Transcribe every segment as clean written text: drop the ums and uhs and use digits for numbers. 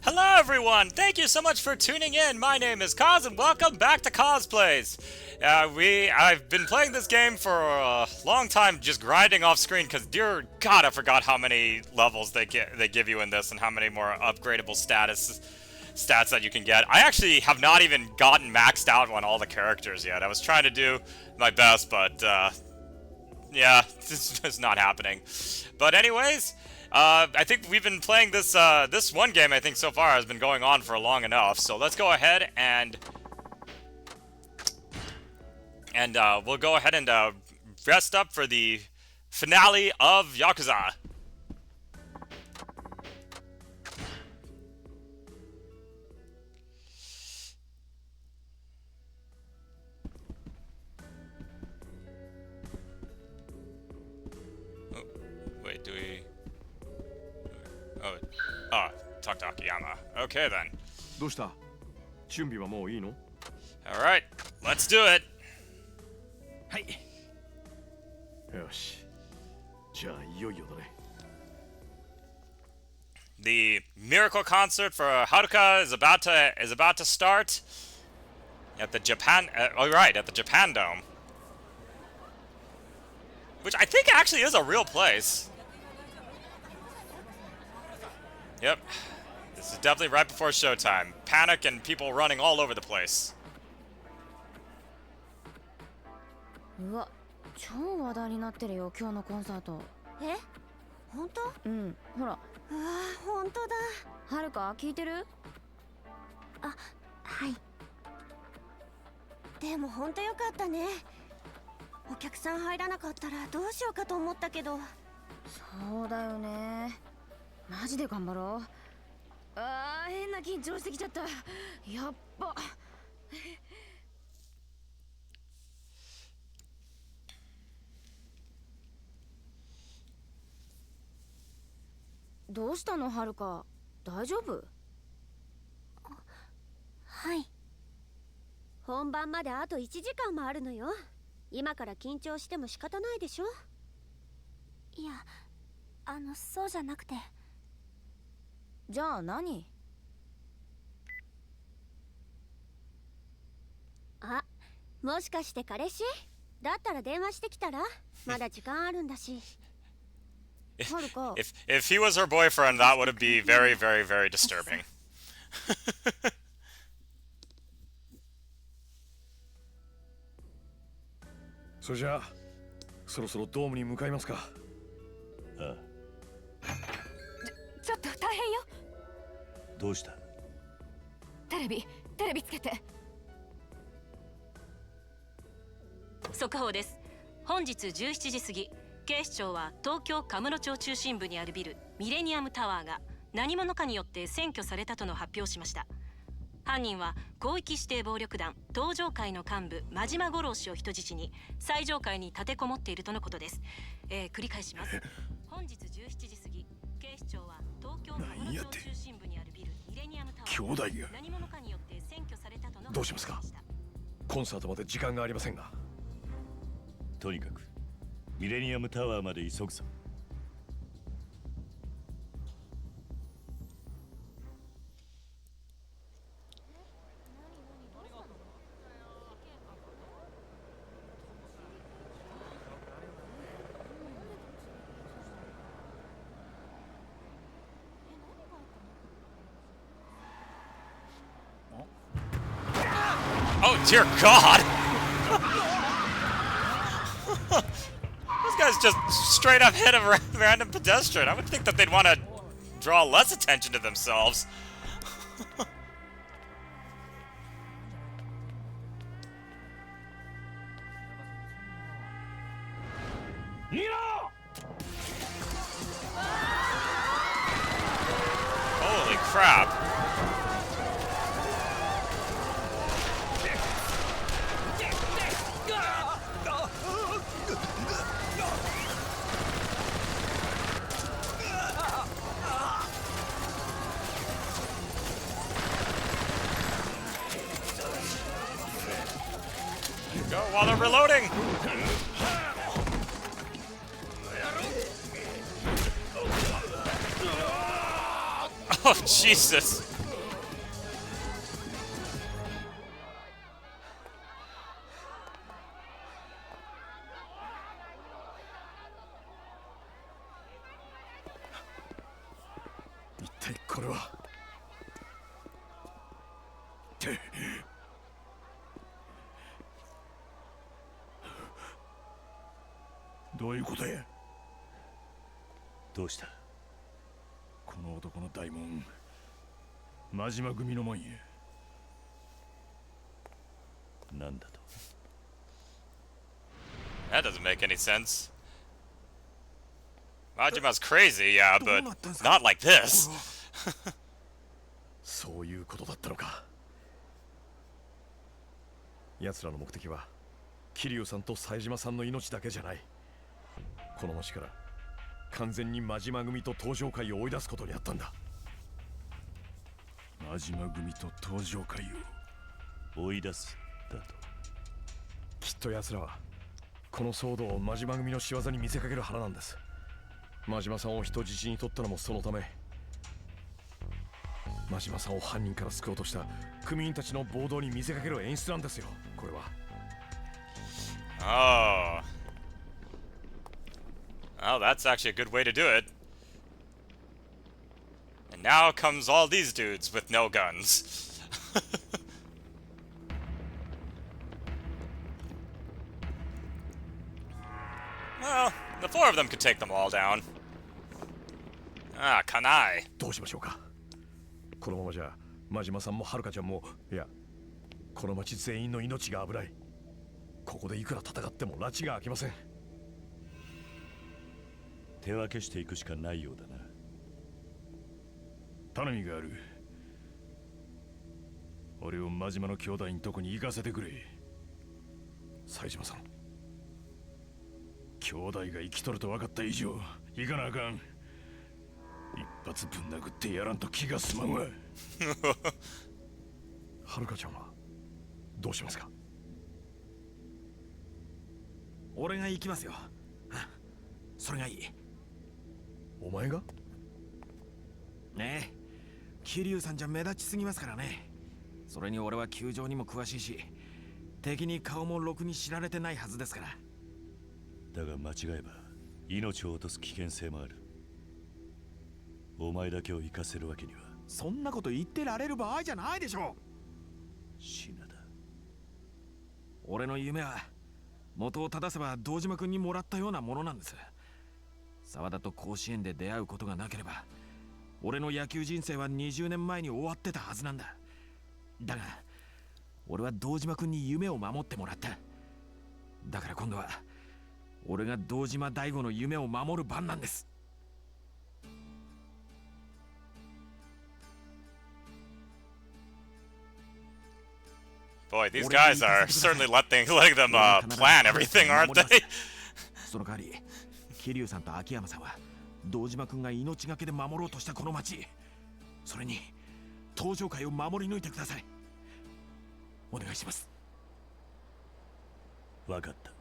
Hello everyone! Thank you so much for tuning in. My name is Kaz and welcome back to Cosplays. I've been playing this game for a long time, just grinding off screen because dear God, I forgot how many levels they give you in this and how many more upgradable stats that you can get. I actually have not even gotten maxed out on all the characters yet. I was trying to do my best, but yeah, it's just not happening. But anyways, I think we've been playing this this one game, I think so far has been going on for long enough. So let's go ahead and we'll go ahead and rest up for the finale of Yakuza. Oh, wait, do we... Oh, Takayama. Okay then. どうした? 準備はもういいの? Alright, let's do it. はい。よし。じゃあいよいよだね。The miracle concert for Haruka is about to start at the Japan at the Japan Dome. Which I think actually is a real place. Yep. This is definitely right before showtime. Panic and people running all over the place. うわ、超話題になってるよ今日のコンサート。え、本当？うん、ほら。うわ、本当だ。はるか聞いてる？あ、はい。でも本当よかったね。お客さん入らなかったらどうしようかと思ったけど。そうだよね。マジで頑張ろう。あー、変な緊張してきちゃった。やっば。どうしたの、はるか？大丈夫？はい。本番まであと1時間もあるのよ。今から緊張しても仕方ないでしょ。いや、そうじゃなくて。じゃあ何？あ、もしかして彼氏？だったら電話してきたら？まだ時間あるんだし。はるか。If he was her boyfriend, that would be very, very, very disturbing. それじゃあそろそろドームに向かいますか。ああ。ちょっと大変よ。どうした？テレビつけて。速報です。本日17時過ぎ、警視庁は東京カムロ町中心部にあるビルミレニアムタワーが何者かによって占拠されたとの発表をしました。犯人は広域指定暴力団東上会の幹部真島五郎氏を人質に最上階に立てこもっているとのことです。繰り返します。本日17時過ぎ、警視庁は東京カムロ町中心部にあるビルミレニアムタワーが何者かによって占拠されたとのどうしますか？コンサートまで時間がありませんが。とにかくミレニアムタワーまで急ぐぞ。Oh dear God! Those guys just straight up hit a random pedestrian. I would think that they'd want to draw less attention to themselves. Holy crap. Go while they're reloading. Oh, Jesus. 体これは。どういうことや。どうした。この男の大門、真島組のもんや。なんだと。 That doesn't make any sense. Majima's crazy, yeah, but not like this. そういうことだったのか。奴らの目的は桐生さんと冴島さんの命だけじゃない。この町から完全に真島組と東上会を追い出すことにあったんだ。真島組と東上会を追い出すだと。きっと奴らはこの騒動を真島組の仕業に見せかける腹なんです。真島さんを人質に取ったのもそのため。真島さんを犯人から救おうとした組員たちの暴動に見せかける演出なんですよ、これは。Oh. Well, that's actually a good way to do it. And now comes all these dudes with no guns. Well, the four of them could take them all down. Ah, Kanai. どうしましょうか。このままじゃ真島さんもはるかちゃんも、いやこの町全員の命が危ない。ここでいくら戦っても拉致が開きません。手分けしていくしかないようだな。頼みがある。俺を真島の兄弟のとこに行かせてくれ。冴島さん、兄弟が生きとると分かった以上行かなあかん。一発ぶん殴ってやらんと気が済まんわ。はるかちゃんはどうしますか。俺が行きますよ。それがいい。お前が？ねえ、桐生さんじゃ目立ちすぎますからね。それに俺は球場にも詳しいし、敵に顔もろくに知られてないはずですから。だが間違えば命を落とす危険性もある。お前だけを生かせるわけには。そんなこと言ってられる場合じゃないでしょ。シナだ。俺の夢は元を正せば堂島君にもらったようなものなんです。沢田と甲子園で出会うことがなければ俺の野球人生は20年前に終わってたはずなんだ。だが俺は堂島君に夢を守ってもらった。だから今度は俺が堂島大吾の夢を守る番なんです。Boy, these guys are certainly letting them plan everything, aren't they? その代わり桐生さんと秋山さんは堂島君が命がけで守ろうとしたこの町、それに東上会を守り抜いてください。お願いします。分かった。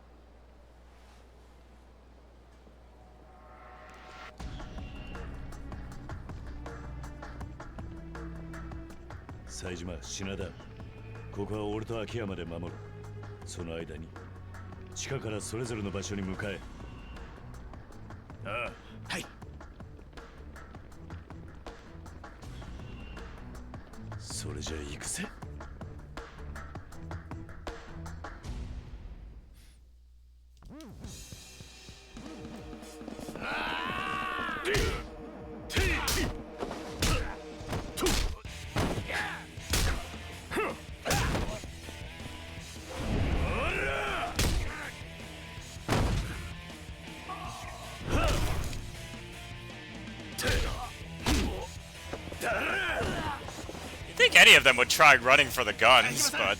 冴島、品田、ここは俺と秋山で守る。その間に地下からそれぞれの場所に向かえ。ああ、はい。それじゃ行くぜ。I think any of them would try running for the guns, but...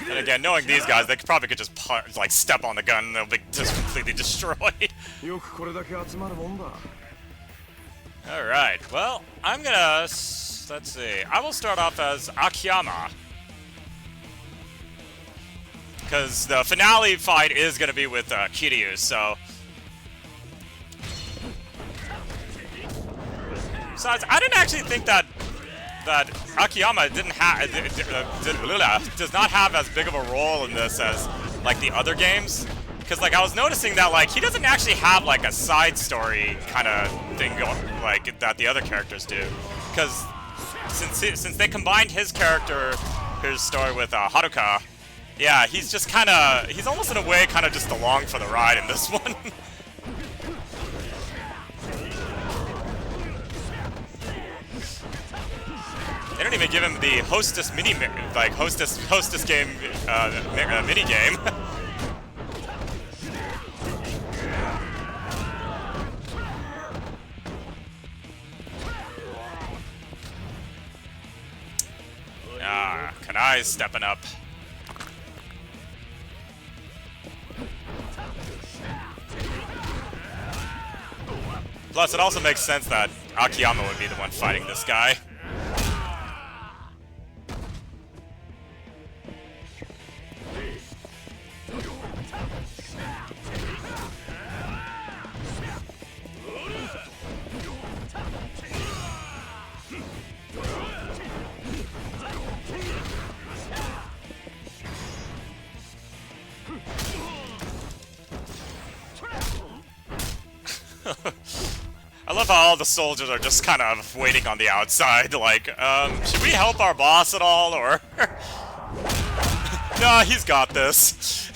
And again, knowing these guys, they probably could just like step on the gun and they'll be just completely destroyed. Alright, well, I'm gonna... let's see. I will start off as Akiyama. Because the finale fight is gonna be with Kiryu, so... Besides, I didn't actually think that Akiyama didn't have does not have as big of a role in this as like the other games, because like I was noticing that like he doesn't actually have like a side story kind of thing going like that the other characters do, because since they combined his story with Haruka, yeah, he's just kind of, he's almost in a way kind of just along for the ride in this one. They don't even give him the hostess hostess game mini game. Ah, Kanai's stepping up. Plus, it also makes sense that Akiyama would be the one fighting this guy. I love how all the soldiers are just kind of waiting on the outside, like, should we help our boss at all, or... Nah, he's got this.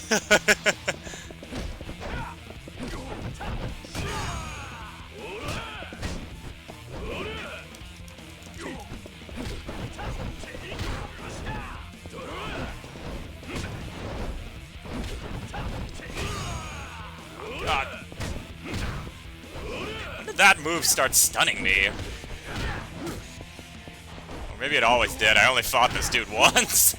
God. When did that move start stunning me? Or maybe it always did. I only fought this dude once.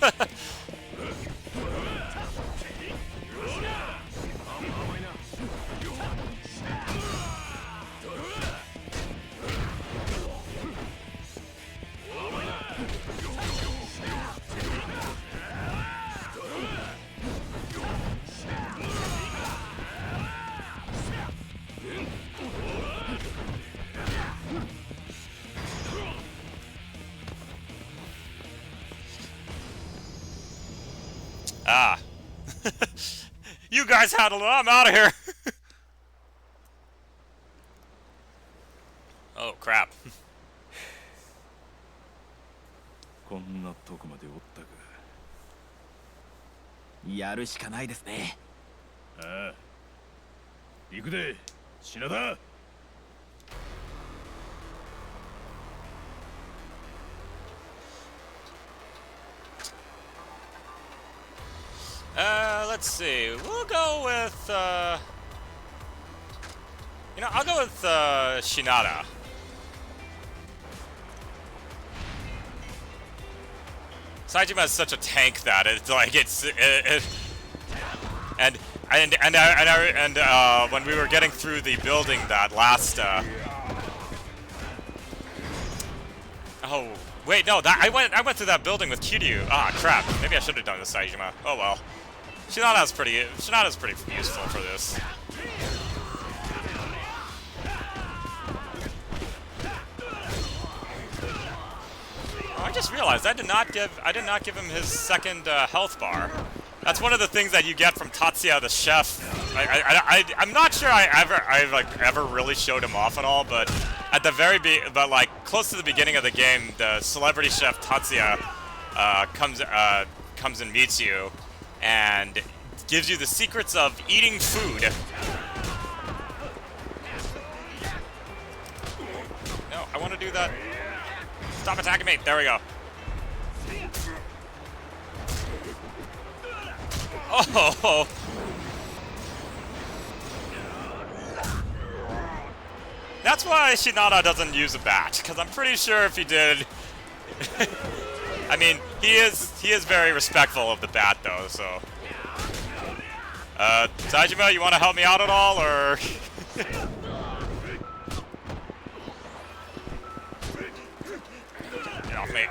Ah. You guys handle it. I'm out of here. Oh, crap. こんなとこまでおったか。やるしかないですね。ああ。行くで、品田。Let's see. We'll go with, you know, I'll go with, Shinada. Saejima is such a tank that it's like, when we were getting through the building that last, oh, wait, no, I went through that building with Kiryu. Ah, crap. Maybe I should have done the Saejima. Oh well. Shinada's pretty useful for this. Oh, I just realized I did not give him his second health bar. That's one of the things that you get from Tatsuya the chef. I'm not sure I ever really showed him off at all, but at the but like close to the beginning of the game, the celebrity chef Tatsuya comes and meets you and gives you the secrets of eating food. No, I want to do that. Stop attacking me. There we go. Oh. That's why Shinada doesn't use a bat, because I'm pretty sure if he did... I mean, he is very respectful of the bat, though, so... Saejima, you want to help me out at all, or...? Get off me.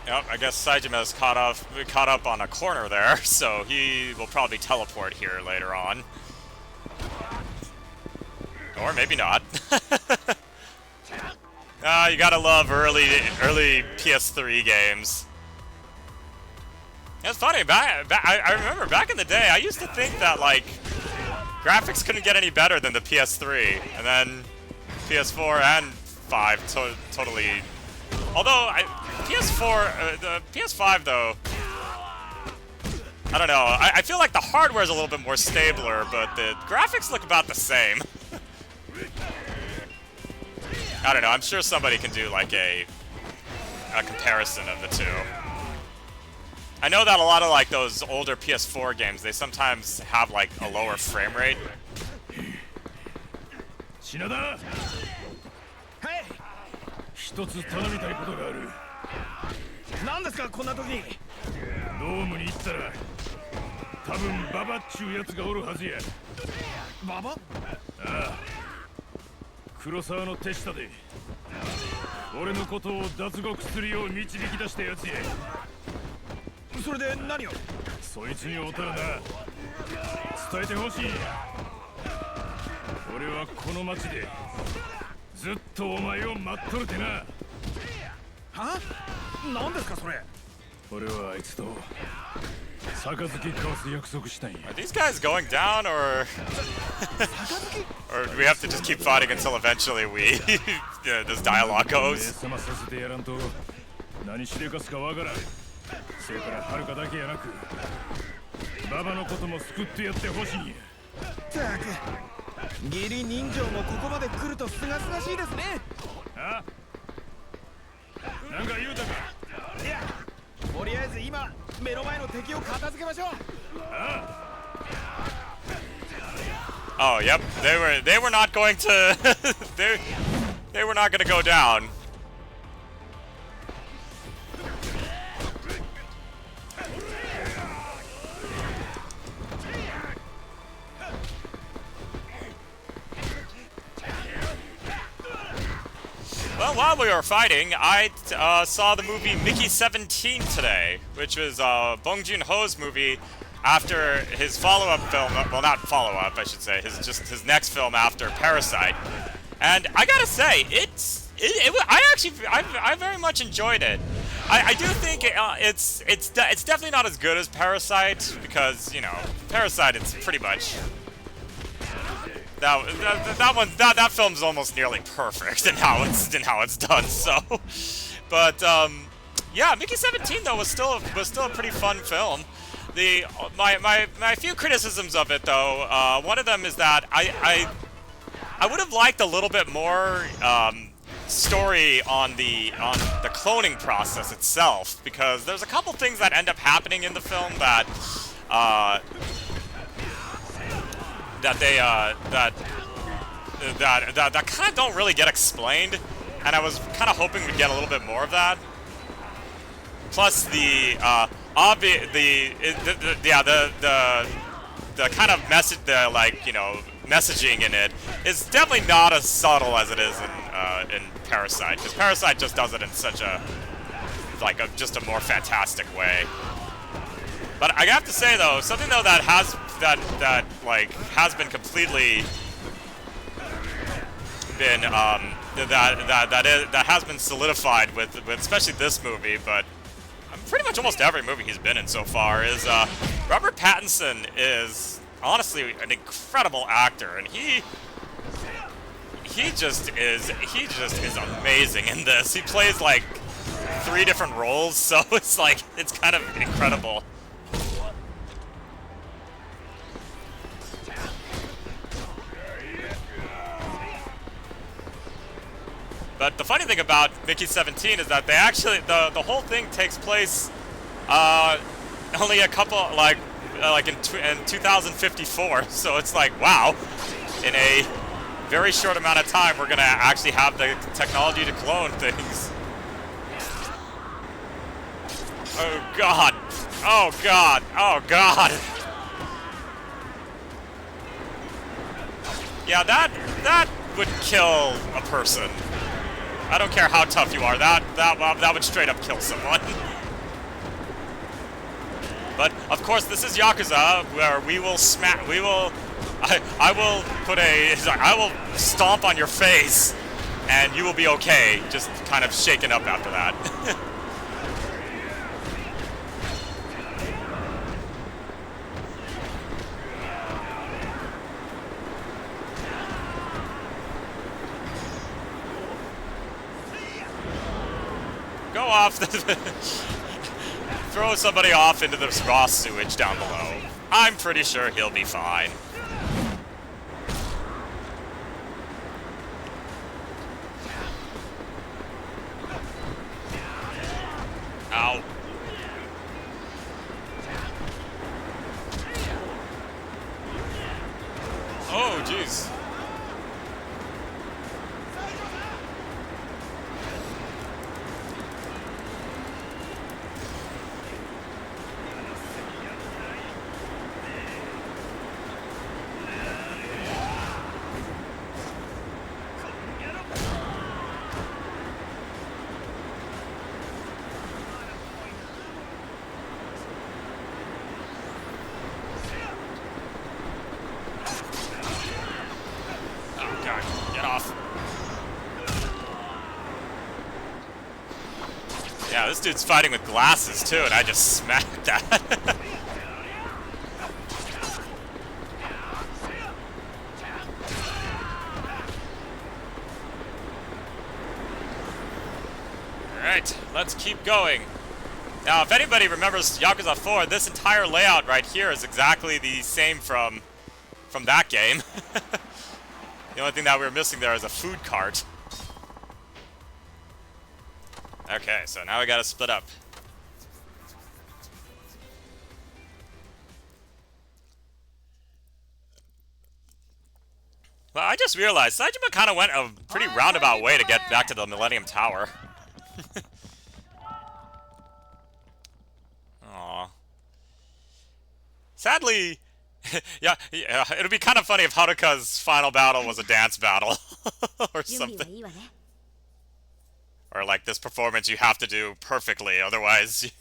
Yep, I guess Saijima's caught up on a corner there, so he will probably teleport here later on. Or maybe not. You gotta love early PS3 games. It's funny, I remember back in the day, I used to think that, like, graphics couldn't get any better than the PS3, and then PS4 and 5 totally... Although, the PS5, though, I don't know, I feel like the hardware is a little bit more stabler, but the graphics look about the same. I don't know, I'm sure somebody can do, like, a comparison of the two. I know that a lot of, like, those older PS4 games, they sometimes have, like, a lower frame rate. Shinada! Hey! 一つ頼みたいことがある。何ですかこんな時に。ドームに行ったら、多分ババっちゅうやつがおるはずや。ババ？ああ。黒沢の手下で、俺のことを脱獄するよう導き出したやつや。それで何を？そいつにおたらな、伝えてほしい。俺はこの町でずっとお前を待っとるてな。は？何ですかそれ？俺はあいつと杯交わす約束したんや。 Are these guys going down, or or do we have to just keep fighting until eventually this dialogue goes? さまさせてやらんと何しでかすかわからん。せやからはるかだけやなく、ババのことも救ってやってほしいんや。たく、義理人情もここまで来るとすがすがしいですね。あ？なんか言うたか？いや、とりあえず今目の前の敵を片付けましょう。Oh, yep. They were not going to they were not going to go down. Well, while we were fighting, I saw the movie Mickey 17 today, which was Bong Joon-ho's movie after his follow-up film. Well, not follow-up, I should say. His next film after Parasite. And I gotta say, I very much enjoyed it. I do think it's definitely not as good as Parasite, because, you know, Parasite, it's pretty much... That film's almost nearly perfect in how it's done. So, but yeah, Mickey 17 though was still a pretty fun film. My few criticisms of it though, one of them is that I would have liked a little bit more story on the cloning process itself, because there's a couple things that end up happening in the film that that kind of don't really get explained, and I was kind of hoping we'd get a little bit more of that. Plus the kind of message, the, like, you know, messaging in it is definitely not as subtle as it is in Parasite, because Parasite just does it in such a just a more fantastic way. But I have to say though, something though that has been completely been that has been solidified with especially this movie, but pretty much almost every movie he's been in so far, is Robert Pattinson is honestly an incredible actor, and he just is amazing in this. He plays like 3 different roles, so it's kind of incredible. But the funny thing about Mickey 17 is that they actually, the whole thing takes place only a couple, like in 2054. So it's like, wow, in a very short amount of time, we're gonna actually have the technology to clone things. Oh God! Oh God! Oh God! Yeah, that would kill a person. I don't care how tough you are. That would straight up kill someone. But of course, this is Yakuza, where we will smack. I will put a. I will stomp on your face, and you will be okay. Just kind of shaken up after that. Go off throw somebody off into the raw sewage down below. I'm pretty sure he'll be fine. Ow. Oh, jeez. Yeah, this dude's fighting with glasses too, and I just smacked that. Alright, let's keep going. Now, if anybody remembers Yakuza 4, this entire layout right here is exactly the same from that game. The only thing that we were missing there is a food cart. Okay, so now we gotta split up. Well, I just realized Saejima kind of went a pretty roundabout way to get back to the Millennium Tower. Aww. Sadly, yeah, it'd be kind of funny if Haruka's final battle was a dance battle or something. Or like this performance you have to do perfectly, otherwise.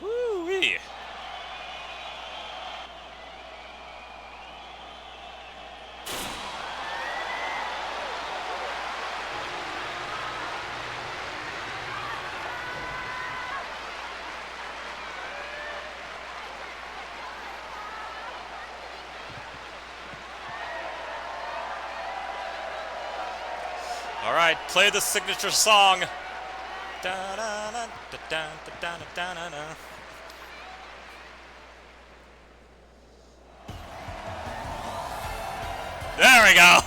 Woo-wee. All right, play the signature song. There we go.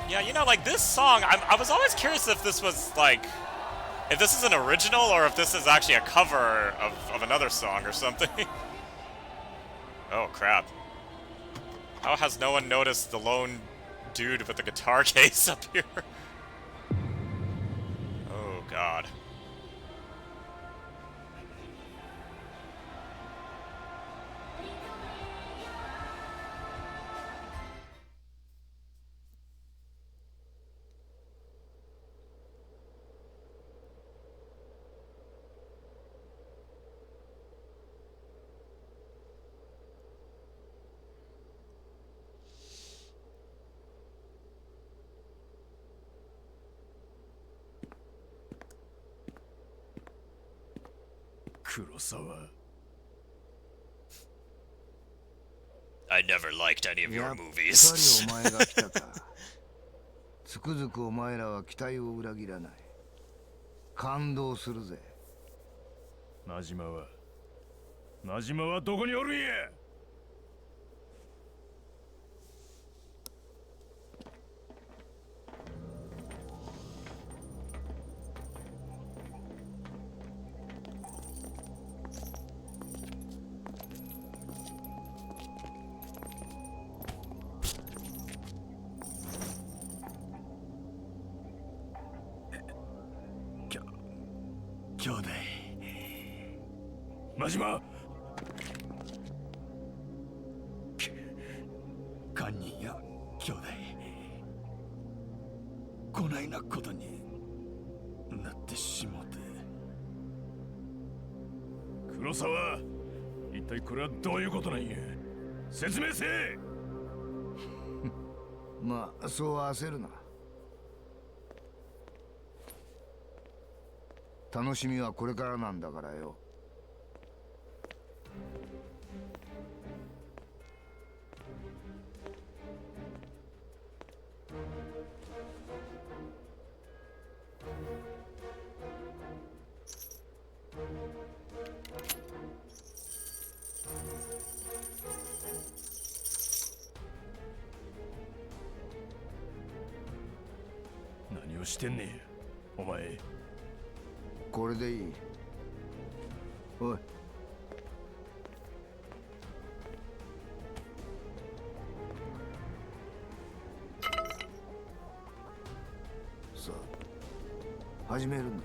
Yeah, you know, like this song, I was always curious if this was like, if this is an original or if this is actually a cover of another song or something. Oh, crap. How has no one noticed the lone dude with the guitar case up here? Oh, God. I never liked any of your movies. つくづくお前らは期待を裏切らない。感動するぜ。真島はどこにおるんや。兄弟。真島。堪忍や兄弟。こないなことになってしもて。黒沢、一体これはどういうことなんや。説明せえ。まあそう焦るな。楽しみはこれからなんだからよ。何をしてんねんお前。これでいい。おい。さあ始めるんだ。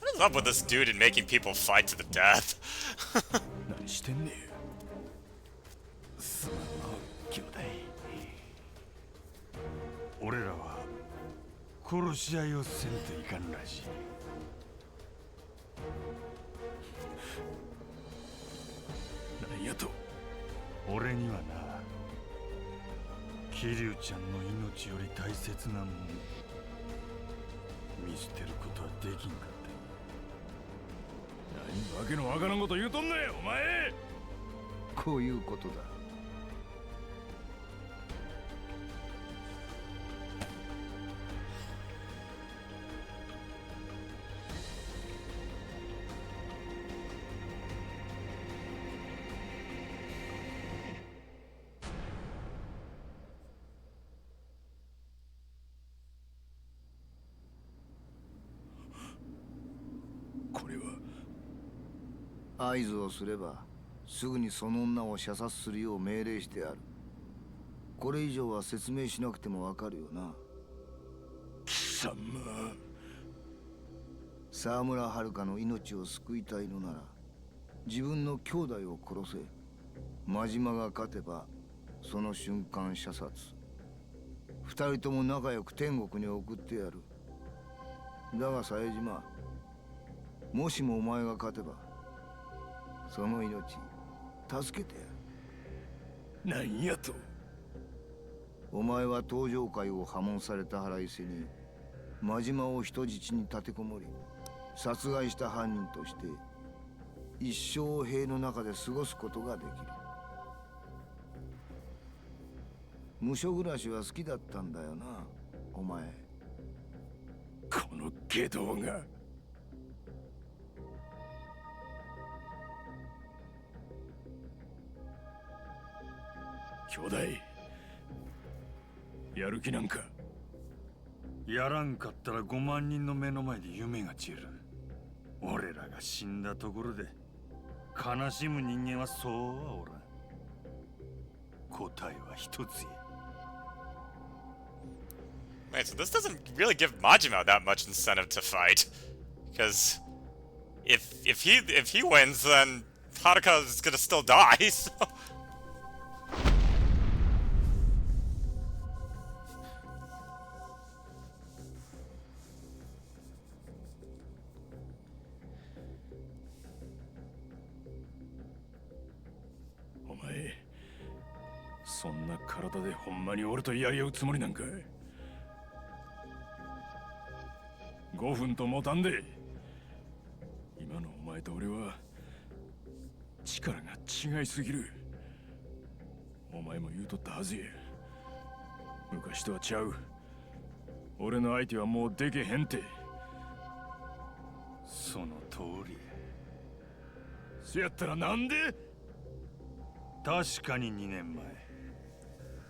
What is up with this dude and making people fight to the death? 何してんねん。すまんの兄弟。俺らは殺し合いをせんといかんらしい。何やと。俺にはな、桐生ちゃんの命より大切なもの見捨てることはできんかった。何わけのわからんこと言うとんねんお前。こういうことだ。これは合図をすればすぐにその女を射殺するよう命令してある。これ以上は説明しなくてもわかるよな。貴様。沢村遥の命を救いたいのなら自分の兄弟を殺せ。真島が勝てばその瞬間射殺。二人とも仲良く天国に送ってやる。だが冴島、もしもお前が勝てばその命助けてやる。何やと。お前は登場会を破門された腹いせに真島を人質に立てこもり殺害した犯人として一生を塀の中で過ごすことができる。無所暮らしは好きだったんだよなお前。この下道が。兄弟、やる気なんか。やらんかったら5万人の目の前で夢が散る。俺らが死んだところで悲しむ人間はそうはおらん。答えは一つや。Wait, so this doesn't really give Majima that much incentive to fight, because if he wins, then Haruka is gonna still die. So.お前、そんな体でほんまに俺とやり合うつもりなんか。5分と持たんで。今のお前と俺は力が違いすぎる。お前も言うとったはずや。昔とはちゃう。俺の相手はもうでけへんて。その通り。せやったらなんで。確かに2年前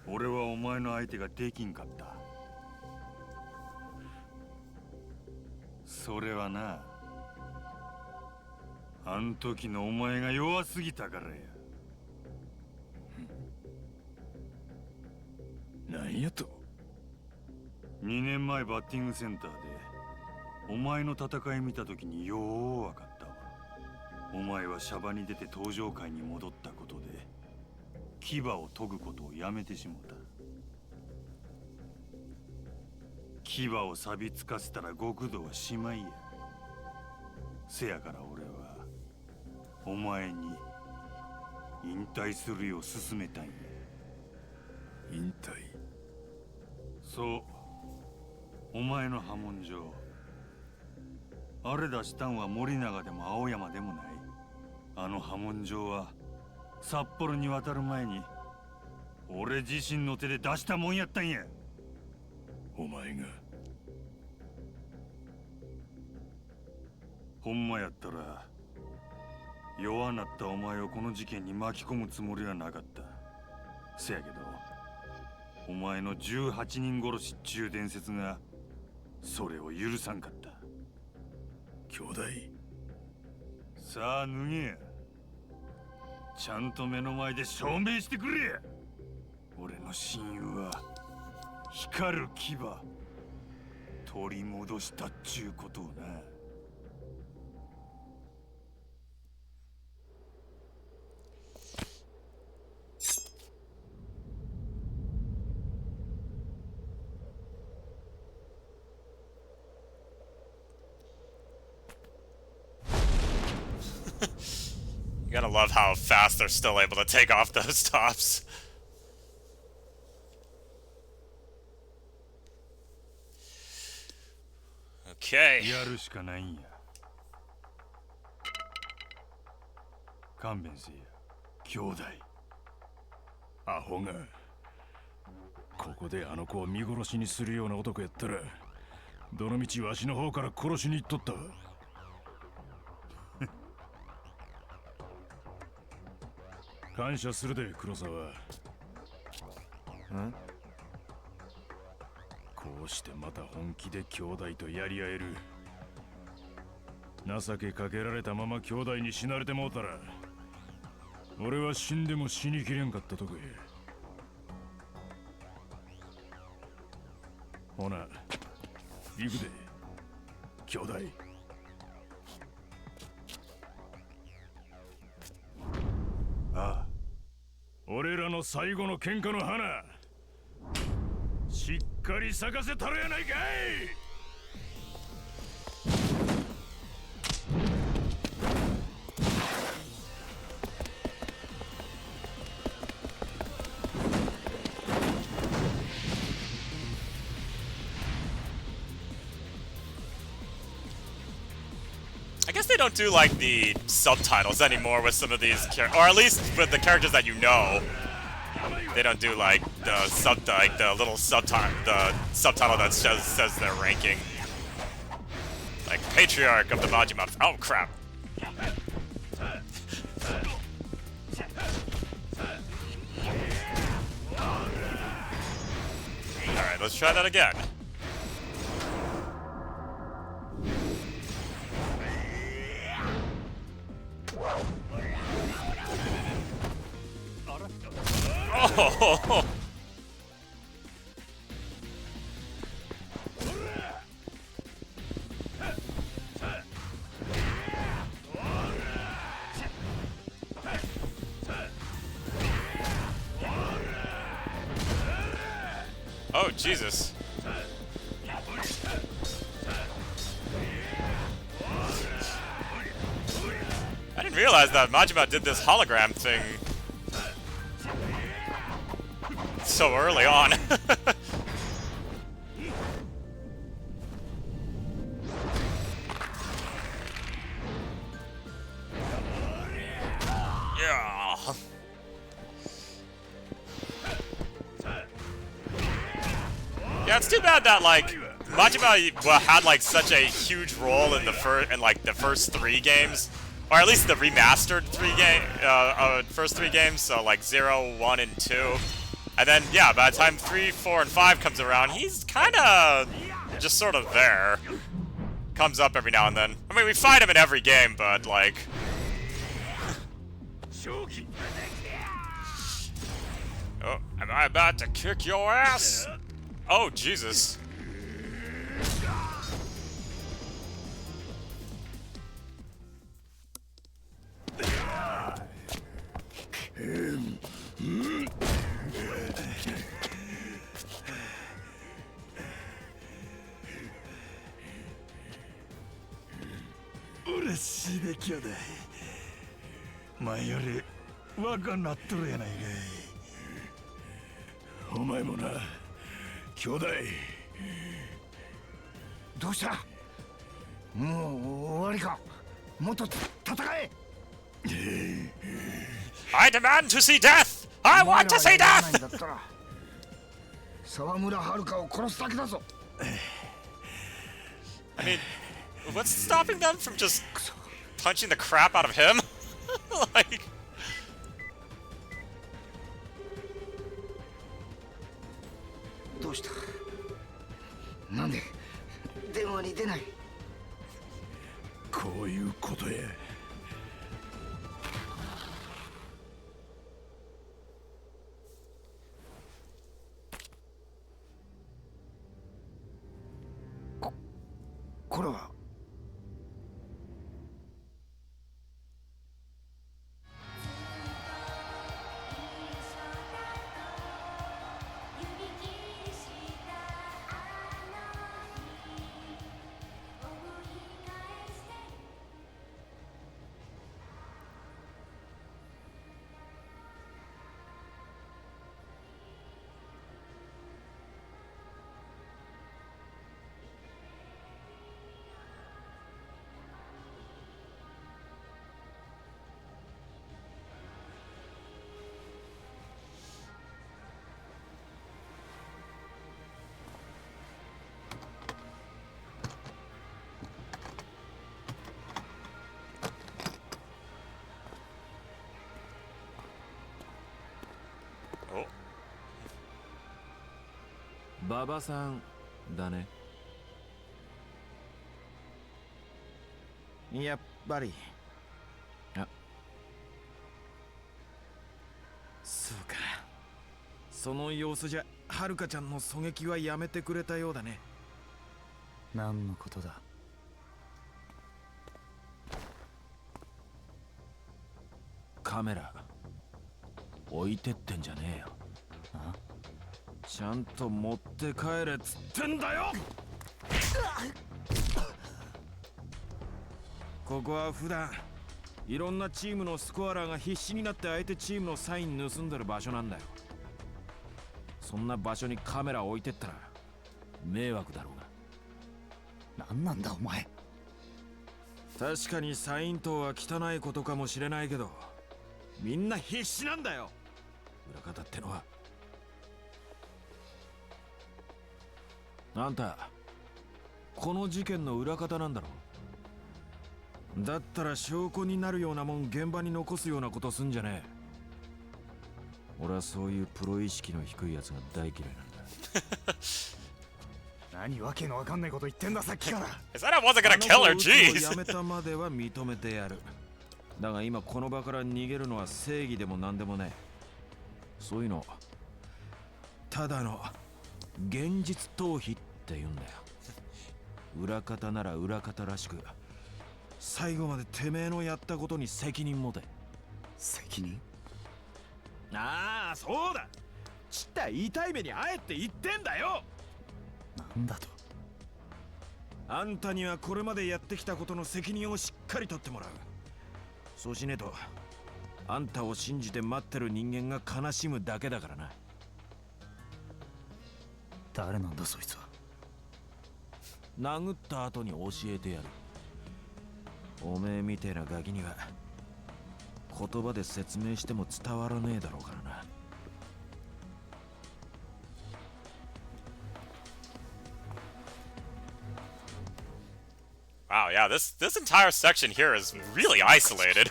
俺はお前の相手ができんかった。それはな、あん時のお前が弱すぎたからや。なんやと。2年前バッティングセンターでお前の戦い見た時によう分かったわ。お前はシャバに出て登場界に戻ったことで牙を研ぐことをやめてしもた。牙を錆びつかせたら極道はしまいや。せやから俺はお前に引退するよう勧めたんや。引退。そう、お前の波紋状、あれ出したんは森永でも青山でもない。あの波紋状は札幌に渡る前に俺自身の手で出したもんやったんや。お前が。ほんまやったら弱なったお前をこの事件に巻き込むつもりはなかった。せやけどお前の18人殺しっちゅう伝説がそれを許さんかった。兄弟。さあ脱げや。ちゃんと目の前で証明してくれや。俺の親友は光る牙取り戻したっちゅうことをな。You gotta love how fast they're still able to take off those tops. Okay. やるしかないんや。勘弁せや、兄弟。アホが。ここであの子を見殺しにするような男やったら、どのみちわしの方から殺しに行っとったわ。感謝するで、黒沢。こうしてまた本気で兄弟とやり合える。情けかけられたまま兄弟に死なれてもうたら、俺は死んでも死にきれんかったとこへ。ほな、行くで、兄弟。ああ、俺らの最後の喧嘩の花、しっかり咲かせたらやないかい。I guess they don't do like the subtitles anymore with some of these characters, or at least with the characters that you know. They don't do like the little subtitle, the subtitle that says their ranking. Like Patriarch of the Majima. Oh crap! All right, let's try that again. Oh! Oh, Jesus. I didn't realize that Majima did this hologram thing so early on. Yeah. Yeah, it's too bad that like Majima had like such a huge role in the first 3 games, or at least the remastered first 3 games. So like 0, 1, and 2. And then, yeah, by the time 3, 4, and 5 comes around, he's kind of just sort of there. Comes up every now and then. I mean, we fight him in every game, but, like... Oh, I'm I'm about to kick your ass! Oh, Jesus.嬉しいで兄弟。前より若なっとるやないかい。お前もな、兄弟。どうした？もう終わりか？もっと戦え。 I demand to see death! I want to see お前らがやらないん death! だったら沢村遥を殺すだけだぞ。 I mean, what's stopping them from just punching the crap out of him? Like... どうした？なんで電話に出ない？こういうことや。これは馬場さんだね。やっぱり。あ、そうか。その様子じゃはるかちゃんの狙撃はやめてくれたようだね。何のことだ？カメラ置いてってんじゃねえよ。あ？ちゃんと持って帰れっつってんだよ。ここは普段いろんなチームのスコアラーが必死になって相手チームのサイン盗んでる場所なんだよ。そんな場所にカメラ置いてったら迷惑だろうが。何なんだお前。確かにサイン塔は汚いことかもしれないけど、みんな必死なんだよ、裏方ってのは。あんたこの事件の裏方なんだろ。だったら証拠になるようなもん現場に残すようなことすんじゃねえ。俺はそういうプロ意識の低いやつが大嫌いなんだ。何わけのわかんないこと言ってんださっきから。 I said I wasn't gonna kill her, あの子を jeez! やめたまでは認めてやる。だが今この場から逃げるのは正義でも何でもねえ。そういうのただの現実逃避って言うんだよ。裏方なら裏方らしく最後までてめえのやったことに責任持て。責任？ああそうだ、ちった痛い目にあえって言ってんだよ。なんだと？あんたにはこれまでやってきたことの責任をしっかり取ってもらう。そうしねえとあんたを信じて待ってる人間が悲しむだけだからな。誰なんだそいつは。殴った後に教えてやる。おめえみてえなガキには言葉で説明しても伝わらねえだろうからな。Wow, yeah, this entire section here is really isolated.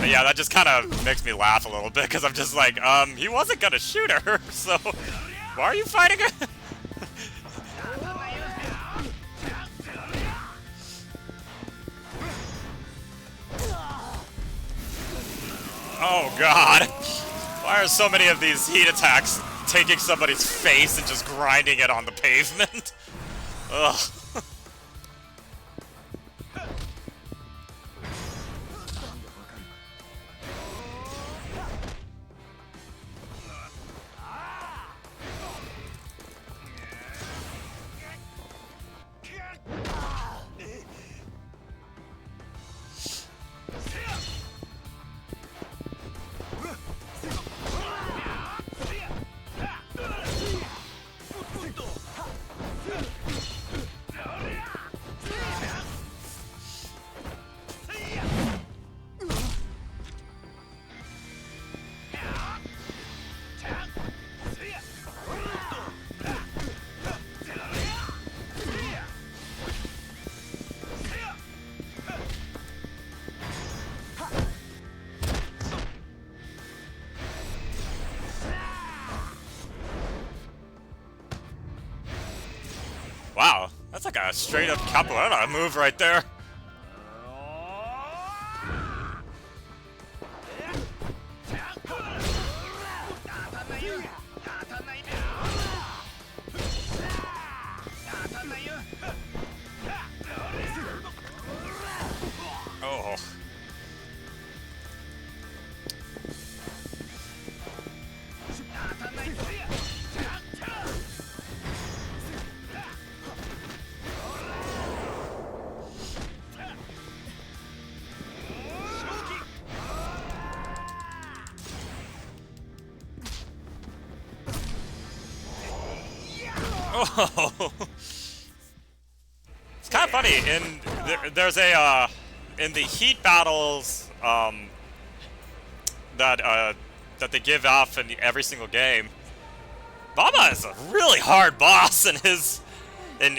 But yeah, that just kind of makes me laugh a little bit because I'm just like, he wasn't gonna shoot her, so why are you fighting her? Oh god! Why are so many of these heat attacks taking somebody's face and just grinding it on the pavement? Ugh. Wow, that's like a straight up capoeira move right there. Oh. Oh. It's kind of funny. There's a in the heat battles that they give off in every single game. Baba is a really hard boss in his in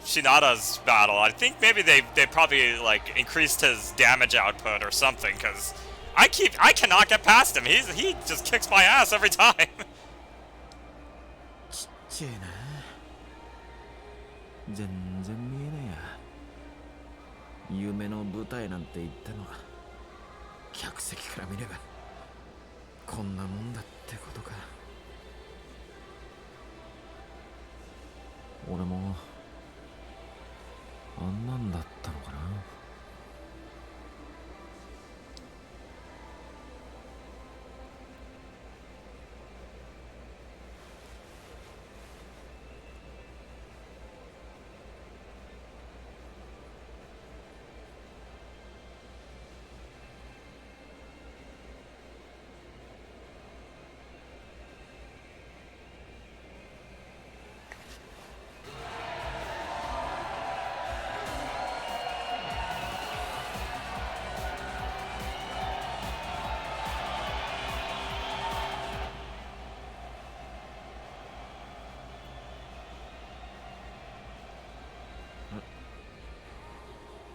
Shinada's battle. I think maybe they probably like increased his damage output or something, because I cannot get past him. He just kicks my ass every time. ちっちゃいな。全然見えねえや。夢の舞台なんて言ったのは客席から見ればこんなもんだってことか。俺もあんなんだったのかな。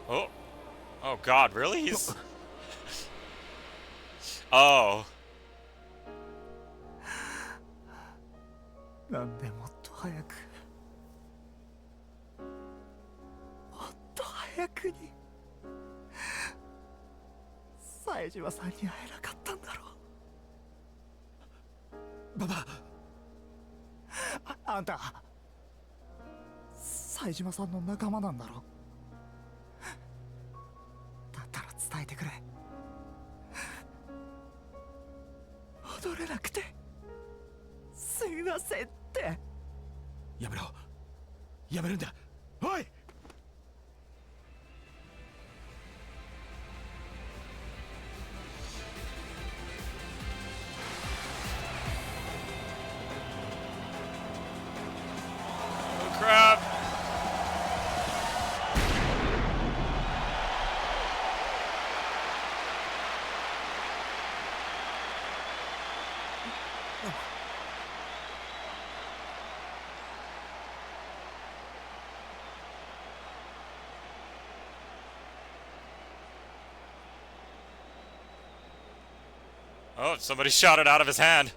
Oh. Oh god, really? He's... Oh. なんでもっと早くもっと早くに冴島さんに会えなかったんだろう。ババあんた冴島さんの仲間なんだろ。だったら伝えてくれ。踊れなくてすみませんって。やめろ。やめるんだ。おい。Crap. Oh, somebody shot it out of his hand.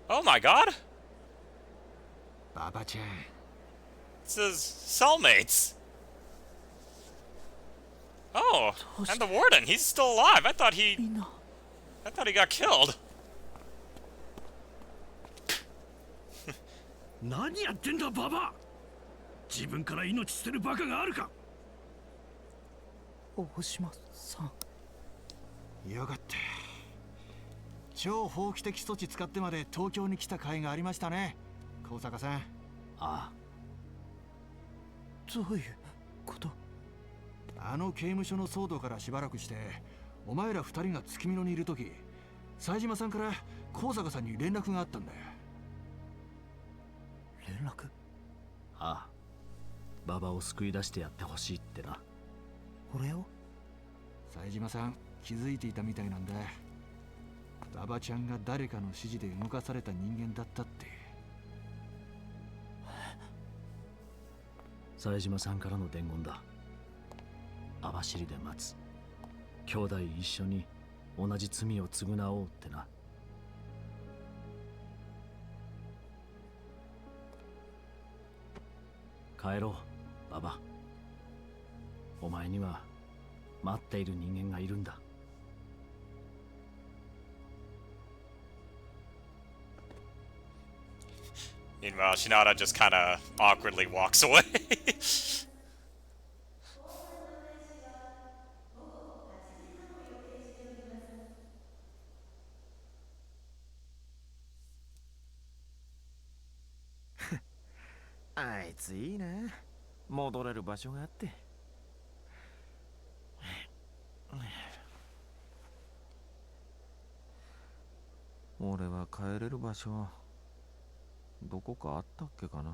Oh my god. ババちゃん。 This is cellmates. Oh, and the warden, he's still alive. I thought he got killed. 何やってんだババ。自分から命捨てるバカがあるか。大島さん。よかった。超法規的措置使ってまで東京に来た甲斐がありましたね、高坂さん。ああ。どういうこと？あの刑務所の騒動からしばらくして、お前ら二人が月見野にいるとき、冴島さんから高坂さんに連絡があったんだよ。連絡？ああ、馬場を救い出してやってほしいってな。俺を？冴島さん気づいていたみたいなんだ。馬場ちゃんが誰かの指示で動かされた人間だったって。冴島さんからの伝言だ。網走で待つ。兄弟一緒に同じ罪を償おうってな。帰ろう、馬場。お前には待っている人間がいるんだ。Meanwhile, Shinada just kind of awkwardly walks away. あいついいな。戻れる場所があって。俺は帰れる場所どこかあったっけかな。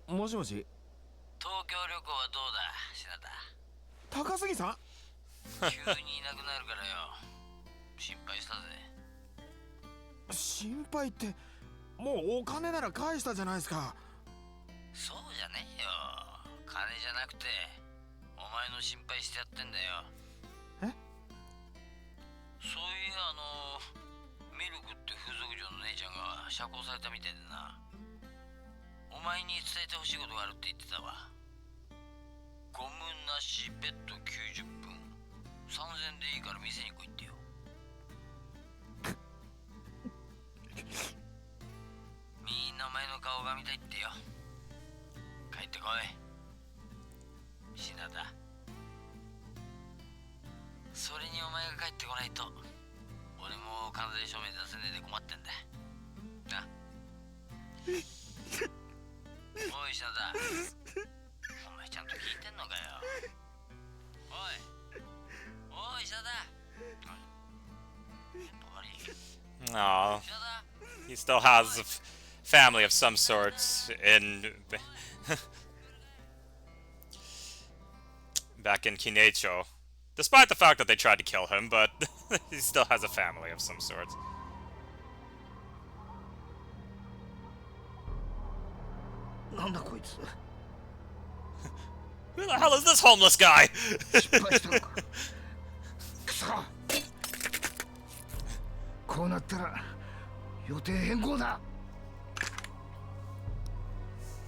もしもし。東京旅行はどうだ、品田。高杉さん。急にいなくなるからよ。心配したぜ。心配って、もうお金なら返したじゃないですか。そうじゃねえよ。金じゃなくてお前の心配してやってんだよ。え？そういやミルクって風俗嬢の姉ちゃんが釈放されたみたいでな。お前に伝えてほしいことがあるって言ってたわ。ゴムなしベッド90分3000でいいから店に来いってよ。みんなお前の顔が見たいってよ。帰ってこい、品田。それにお前が帰ってこないと俺も完全証明出せねえで困ってんだな。おい品田、お前ちゃんと聞いてんのかよ。おい品田。やっぱ悪い。 Aw, he still has a family of some sort in back in Kinecho. Despite the fact that they tried to kill him, but he still has a family of some sort. なんだこいつ。 Who the hell is this homeless guy? 失敗したのか。くそ。こうなったら予定変更だ。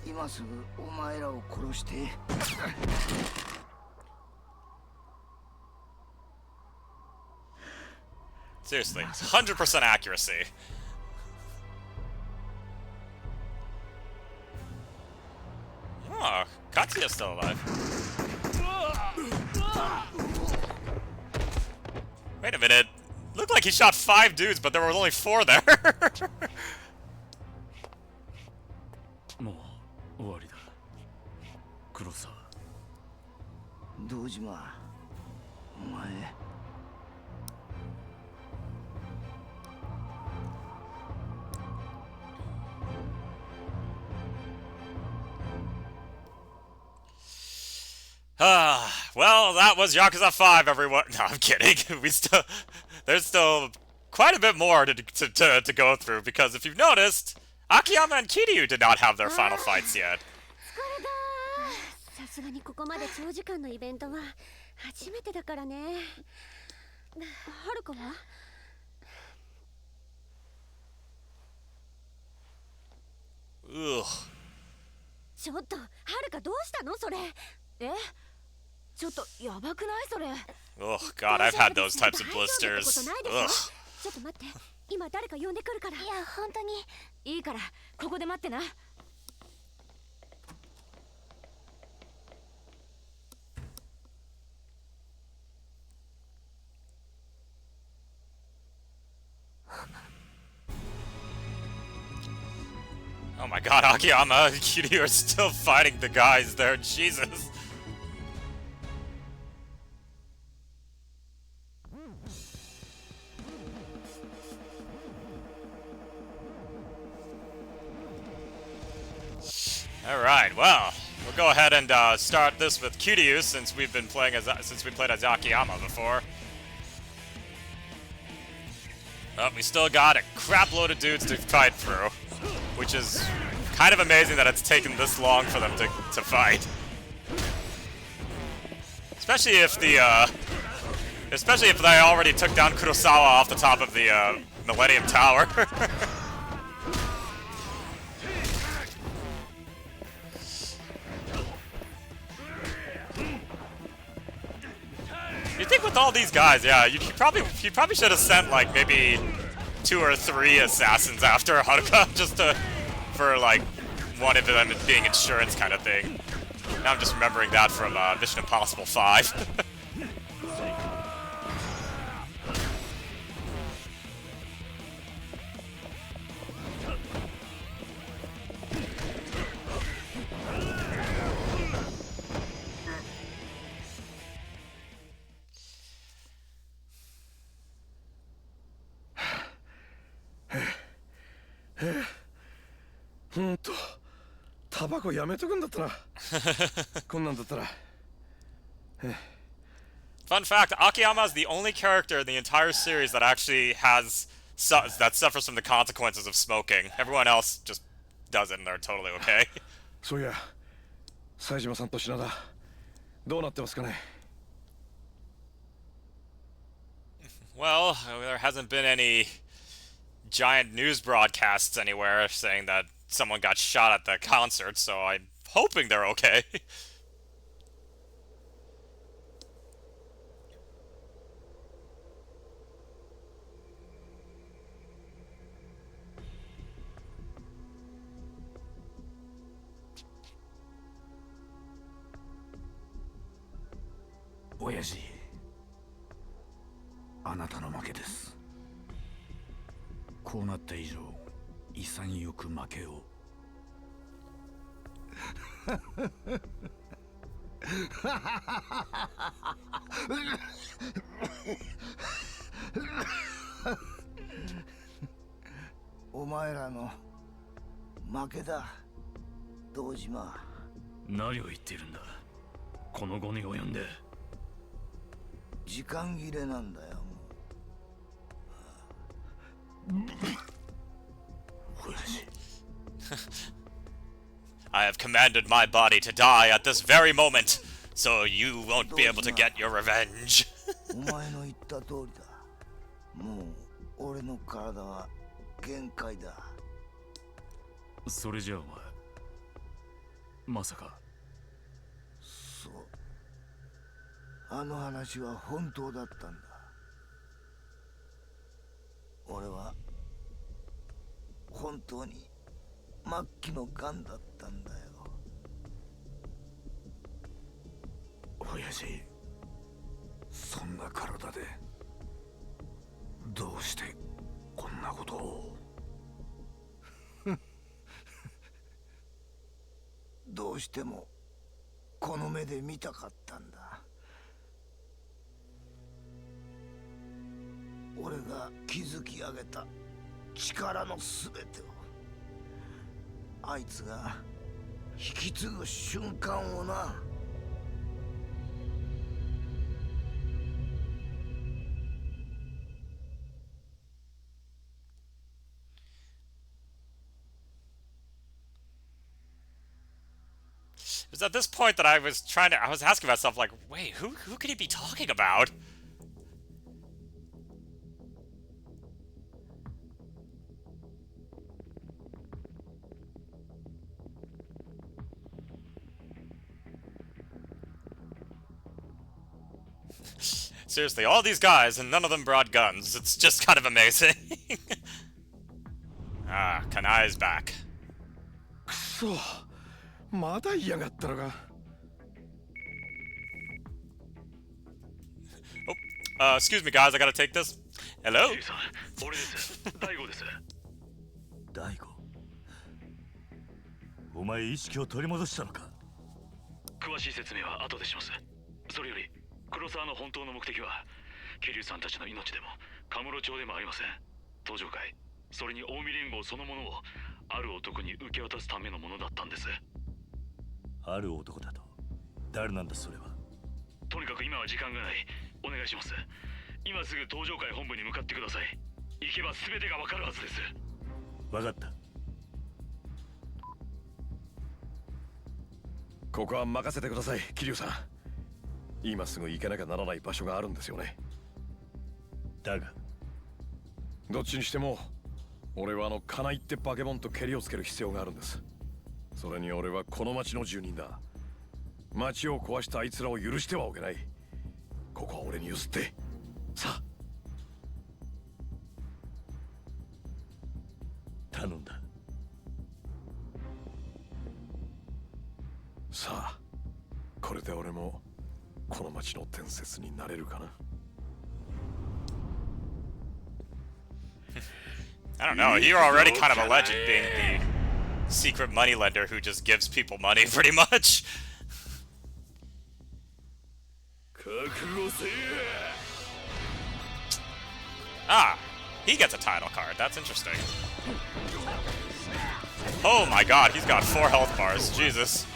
今すぐお前らを殺して。Seriously, 100% accuracy. Oh, Katsuya's still alive. Wait a minute. Looked like he shot 5 dudes, but there were only 4 there. もう終わりだ。黒沢。堂島、お前。Well, that was Yakuza 5, everyone. No, I'm kidding. There's still quite a bit more to go through, because if you've noticed, Akiyama and Kiryu did not have their final fights yet. さすがにここまで長時間のイベントは初めてだからね。はるかは？ Ugh. ちょっとはるかどうしたのそれ。え、ちょっとやばくないそれ。 Oh god, I've had those types of 大丈夫ってこと blisters. ないでしょ。 Ugh. ちょっと待って、今誰か呼んでくるから。いや本当に。いいからここで待ってな。Oh my god, Akiyama and Kiryu are still fighting the guys there. Jesus. Alright, well, we'll go ahead and start this with Kiryu since we played as Akiyama before. But we still got a crap load of dudes to fight through, which is kind of amazing that it's taken this long for them to fight. Especially if they already took down Kurosawa off the top of the Millennium Tower. You think with all these guys, yeah, you probably should have sent like maybe 2 or 3 assassins after Haruka just for like one of them being insurance kind of thing. Now I'm just remembering that from Mission Impossible 5. Fun fact, Akiyama is the only character in the entire series that actually that suffers from the consequences of smoking. Everyone else just does it and they're totally okay. So yeah, Saejima-san to Shinada, どうなってますかね? Well, there hasn't been any giant news broadcasts anywhere saying that someone got shot at the concert, so I'm hoping they're okay. Oyaji, あなたの負けです。こうなった以上、潔く負けを。お前らの負けだ、堂島。何を言っているんだ、この後に及んで。時間切れなんだよ。I have commanded my body to die at this very moment, so you won't be able to get your revenge. お前の言った通りだ。もう俺の体は限界だ。それじゃあお前、まさか。そう。あの話は本当だったんだ。俺は本当に末期のガンだったんだよ。親父、そんな体でどうしてこんなことを。どうしてもこの目で見たかったんだ。俺が築き上げた力のすべてをあいつが引き継ぐ瞬間をな。It was at this point that I was asking myself, like, wait, who could he be talking about? Seriously, all these guys and none of them brought guns. It's just kind of amazing. Ah, Kanai's back. くそ、まだ嫌がったのか。Oh, excuse me guys, I gotta take this. Hello? 俺です。大悟です。大悟。お前意識を取り戻したのか。詳しい説明は後でします。それより黒沢の本当の目的は桐生さんたちの命でもカムロ町でもありません。登場会、それに近江連合そのものをある男に受け渡すためのものだったんです。ある男だと。誰なんだそれは。とにかく今は時間がない。お願いします。今すぐ登場会本部に向かってください。行けば全てがわかるはずです。わかった。ここは任せてください、桐生さん。今すぐ行かなきゃならない場所があるんですよね。だがどっちにしても俺は金井ってバケモンとケリをつける必要があるんです。それに俺はこの町の住人だ。町を壊したあいつらを許してはおけない。ここは俺に譲って。さあ頼んだ。さあこれで俺もこの町の伝説になれるかな。I don't know, you're already kind of a legend being the secret moneylender who just gives people money pretty much. Ah, he gets a title card. That's interesting. Oh my god, he's got 4 health bars. Jesus.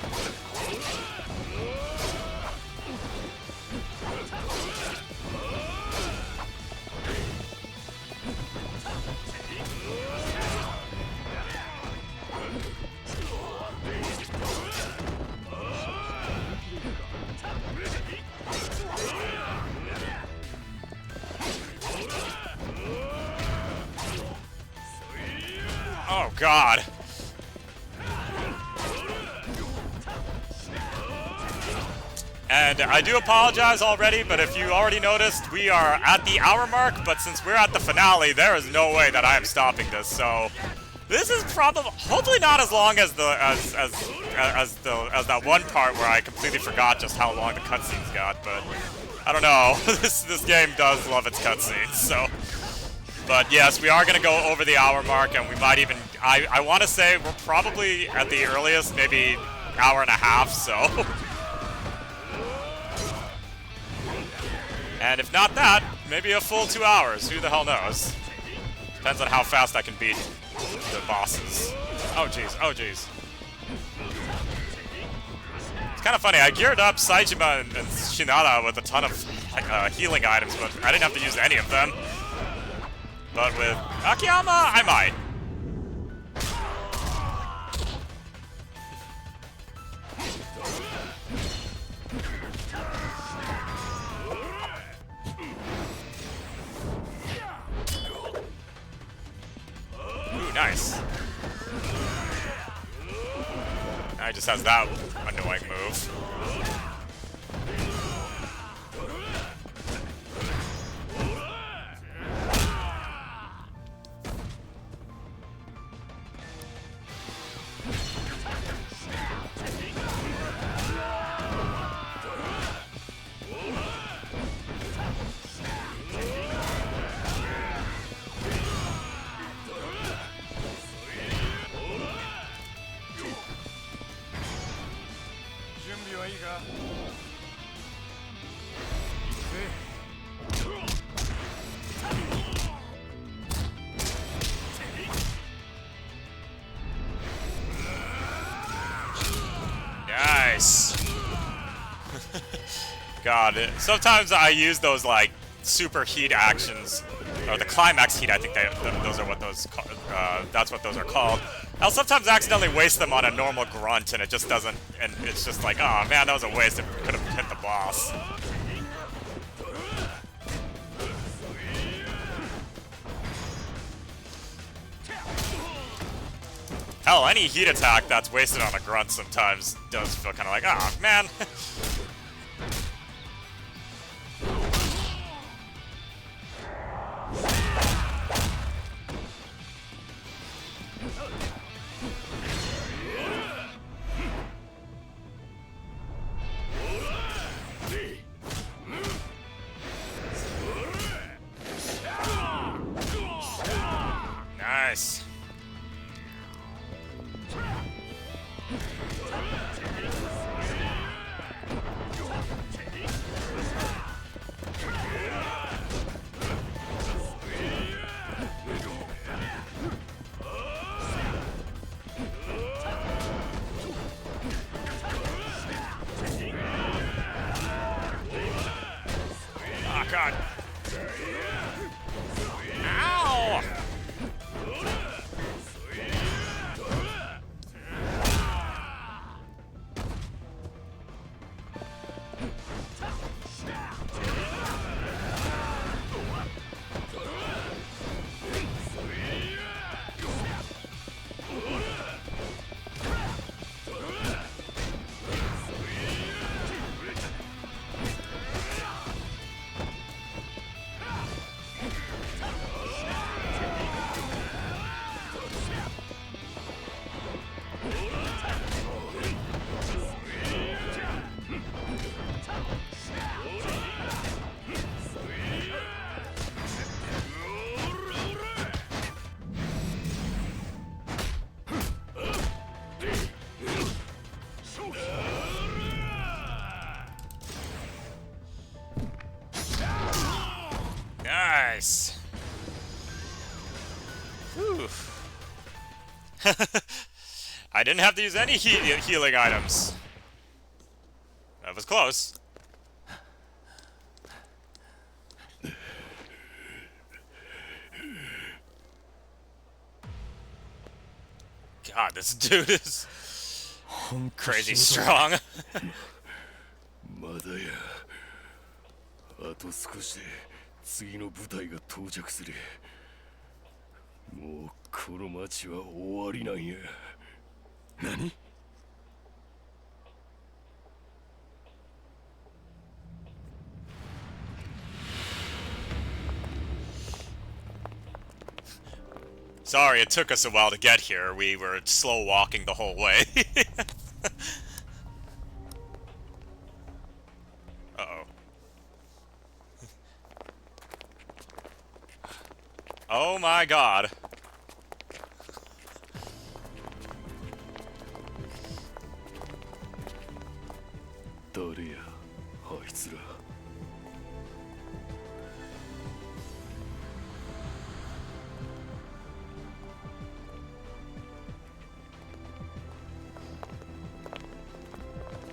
Oh god. And I do apologize already, but if you already noticed, we are at the hour mark, but since we're at the finale, there is no way that I am stopping this, so this is probably hopefully not as long as that one part where I completely forgot just how long the cutscenes got, but I don't know. this game does love its cutscenes, so. But yes, we are going to go over the hour mark, and we might even, I want to say we're probably at the earliest, maybe hour and a half, so. And if not that, maybe a full 2 hours, who the hell knows. Depends on how fast I can beat the bosses. Oh jeez, oh jeez. It's kind of funny, I geared up Saejima and Shinada with a ton of healing items, but I didn't have to use any of them. But with Akiyama, I might. Ooh, nice. Now he just has that annoying move. Nice. God, sometimes I use those like super heat actions, or the climax heat. I think those are what that's what those are called. I'll sometimes accidentally waste them on a normal grunt, and it just doesn't. And it's just like, oh man, that was a waste. It could have hit the boss. Hell, any heat attack that's wasted on a grunt sometimes does feel kind of like, oh man. Nice. Oh, God. Ow! Nice. Whew. I didn't have to use any healing items. That was close. God, this dude is crazy strong. まだや。あと少しで次の部隊が到着する。もうこの町は終わりなんや。何？Sorry, it took us a while to get here. We were slow walking the whole way. Uh-oh. Oh my God.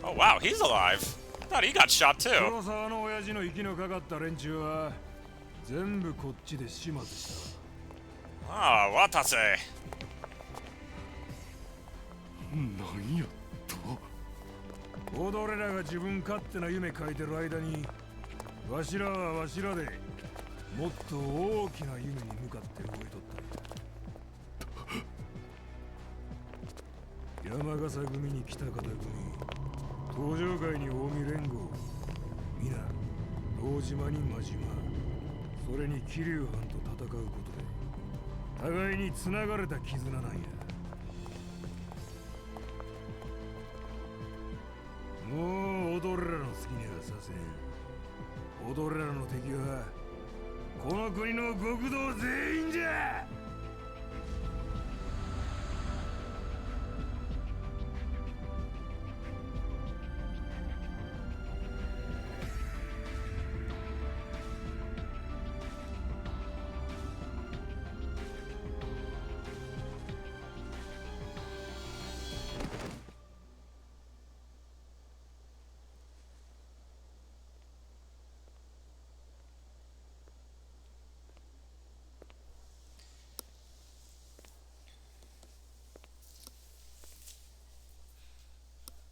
Oh wow, he's alive. I thought he got shot too. 黒沢の親父の息のかかった連中は全部こっちで始末した。ああ、渡せ。何やと？俺らが自分勝手な夢描いてる間に、わしらはわしらでもっと大きな夢に向かって動いとったんや。山笠組に来た方組、登場会に近江連合、皆堂島に真島、それに桐生藩と戦うことで互いに繋がれた絆なんや。もう踊れらの好きにはさせん。踊れらの敵はこの国の極道全員じゃ。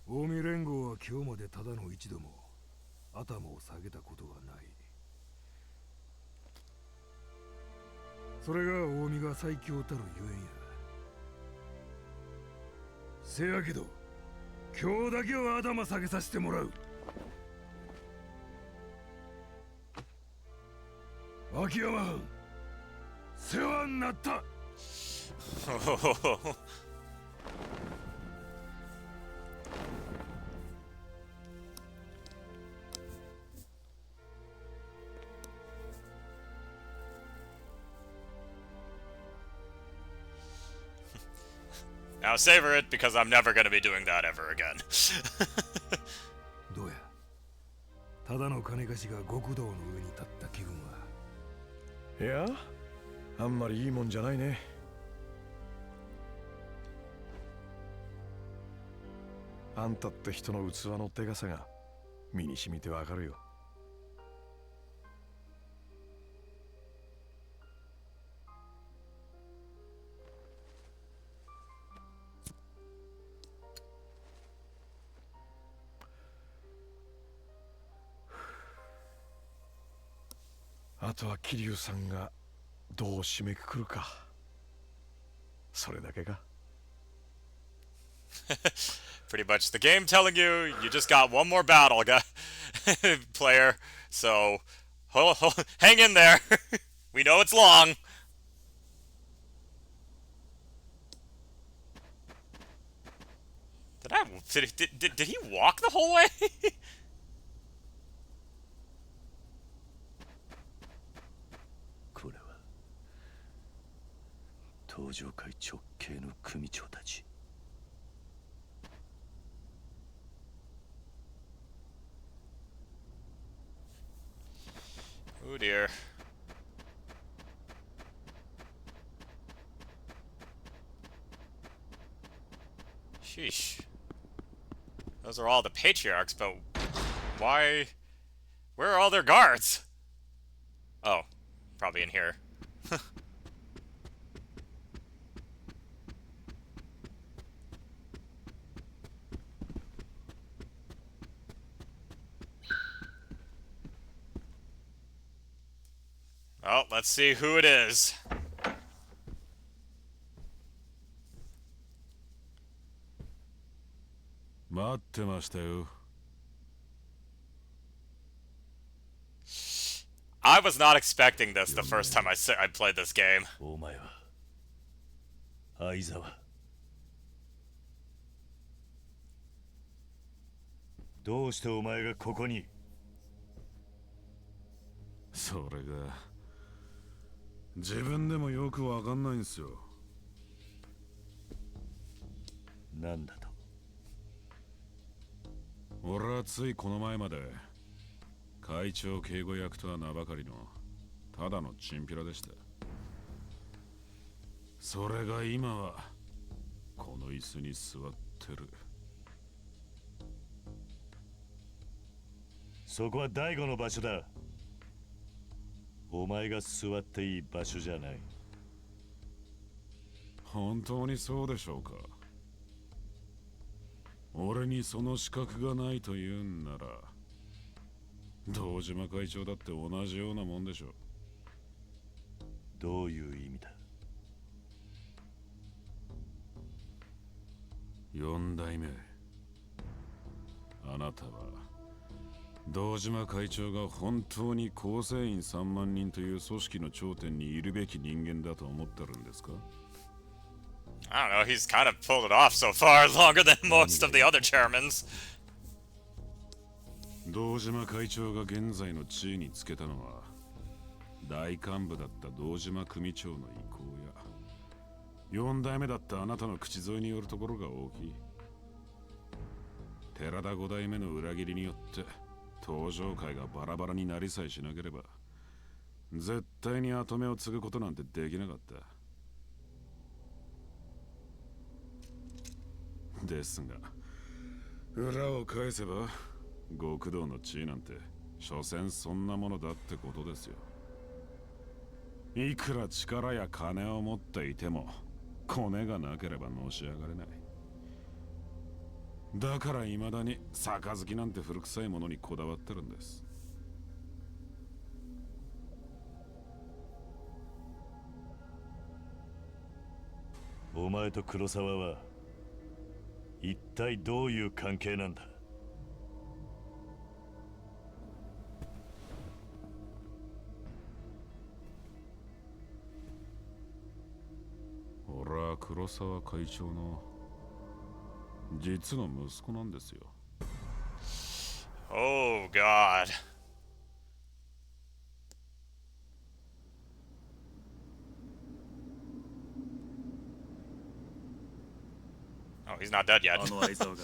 近江連合は今日までただの一度も頭を下げたことがない。それが近江が最強たるゆえんや。せやけど今日だけは頭下げさせてもらう。秋山藩世話になった。Now savor it, because I'm never gonna be doing that ever again. どうやただの金貸しが極道の上に立った気分は。いや、あんまりいいもんじゃないね。あんたって人の器のでかさが身に染みてわかるよ。あとは桐生さんがどう締めくくるか。それだけか。Pretty much the game telling you you just got one more battle, player. So hang in there. We know it's long. Did he walk the whole way? これは東上会直系の組長たち。Oh dear. Sheesh. Those are all the patriarchs, but why? Where are all their guards? Oh, probably in here. Well, let's see who it is. I was not expecting this the first time I played this game. お前は相沢。どうしてお前がここに？それが自分でもよくわかんないんすよ。なんだと？俺はついこの前まで会長警護役とは名ばかりのただのチンピラでした。それが今はこの椅子に座ってる。そこは大悟の場所だ。お前が座っていい場所じゃない。本当にそうでしょうか。俺にその資格がないと言うんなら堂島会長だって同じようなもんでしょう。どういう意味だ？4代目、あなたは堂島会長が本当に構成員3万人という組織の頂点にいるべき人間だと思ってるんですか？ I don't know, he's kind of pulled it off so far, longer than most of the other chairmans. 堂島会長が現在の地位につけたのは大幹部だった堂島組長の意向や4代目だったあなたの口添えによるところが大きい。寺田5代目の裏切りによって東上会がバラバラになりさえしなければ絶対に跡目を継ぐことなんてできなかった。ですが裏を返せば極道の地位なんて所詮そんなものだってことですよ。いくら力や金を持っていてもコネがなければのし上がれない。だから未だに杯なんて古臭いものにこだわってるんです。お前と黒沢は一体どういう関係なんだ？俺は黒沢会長の実の息子なんですよ。Oh God. he's not dead yet. あの相沢が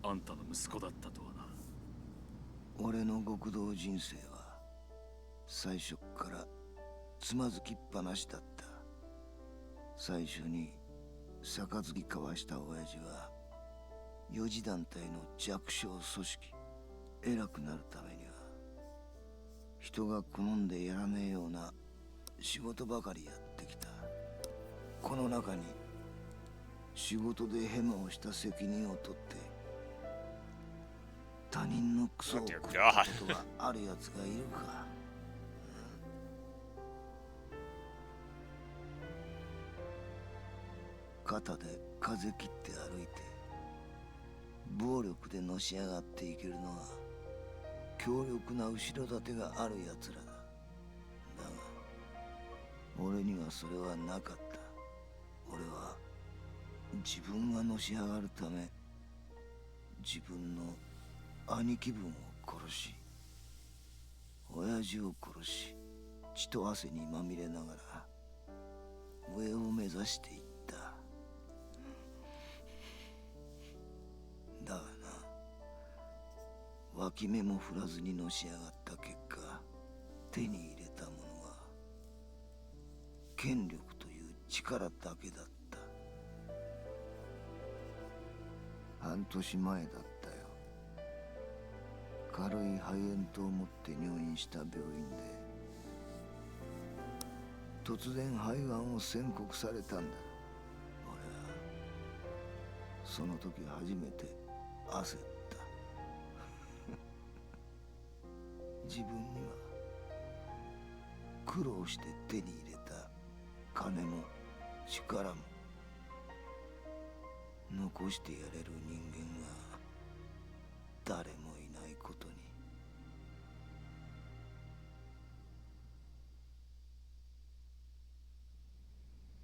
あんたの息子だったとはな。俺の極道人生は最初からつまずきっぱなしだった。最初に杯交わした親父は四次団体の弱小組織。偉くなるためには人が好んでやらねえような仕事ばかりやってきた。この中に仕事でヘマをした責任を取って他人のクソを食ったことがあるやつがいるか。肩で風切って歩いて暴力でのし上がっていけるのは強力な後ろ盾があるやつらだ。だが俺にはそれはなかった。俺は自分がのし上がるため自分の兄貴分を殺し親父を殺し血と汗にまみれながら上を目指していった。だがな、脇目も振らずにのし上がった結果手に入れたものは権力という力だけだった。半年前だったよ。軽い肺炎と思って入院した病院で突然肺がんを宣告されたんだ。俺はその時初めて焦った。自分には苦労して手に入れた金も力も残してやれる人間が誰もいないことに。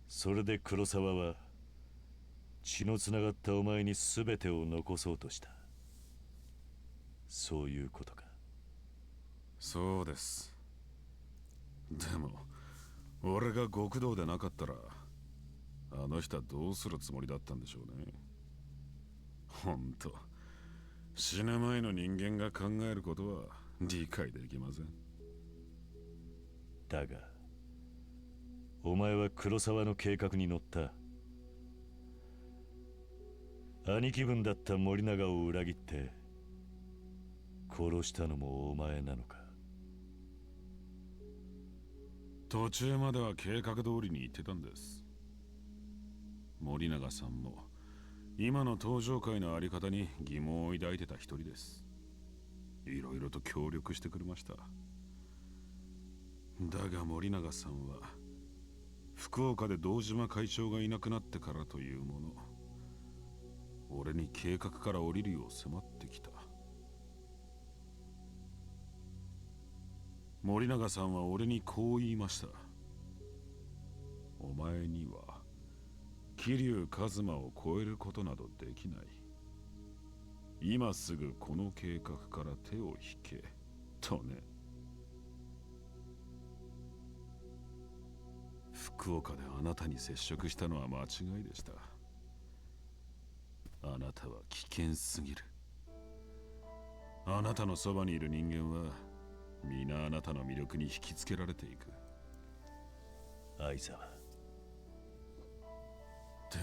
それで黒沢は血のつながったお前に全てを残そうとした。そういうことか。そうです。でも俺が極道でなかったらあの人はどうするつもりだったんでしょうね。ほんと死ぬ前の人間が考えることは理解できません。だがお前は黒沢の計画に乗った。兄貴分だった森永を裏切って殺したのもお前なのか。途中までは計画通りに言ってたんです。森永さんも今の登場界のあり方に疑問を抱いてた一人です。いろいろと協力してくれました。だが森永さんは福岡で堂島会長がいなくなってからというもの、俺に計画から降りるよう迫ってきた。森永さんは俺にこう言いました。お前には桐生一馬を超えることなどできない。今すぐこの計画から手を引けとね。福岡であなたに接触したのは間違いでした。あなたは危険すぎる。あなたのそばにいる人間は皆あなたの魅力に引きつけられていく。相沢。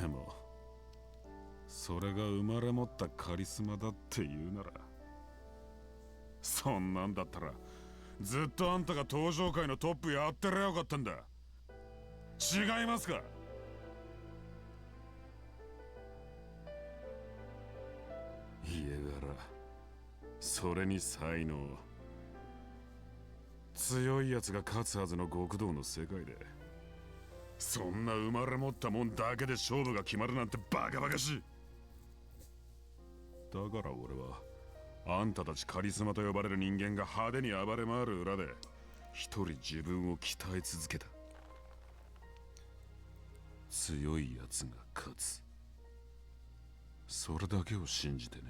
でもそれが生まれ持ったカリスマだっていうなら、そんなんだったらずっとあんたが登場界のトップやってりゃよかったんだ。違いますか？家柄、それに才能、強いやつが勝つはずの極道の世界で、そんな生まれ持ったもんだけで勝負が決まるなんてバカバカしい。だから俺はあんたたちカリスマと呼ばれる人間が派手に暴れ回る裏で一人自分を鍛え続けた。強いやつが勝つ、それだけを信じてね。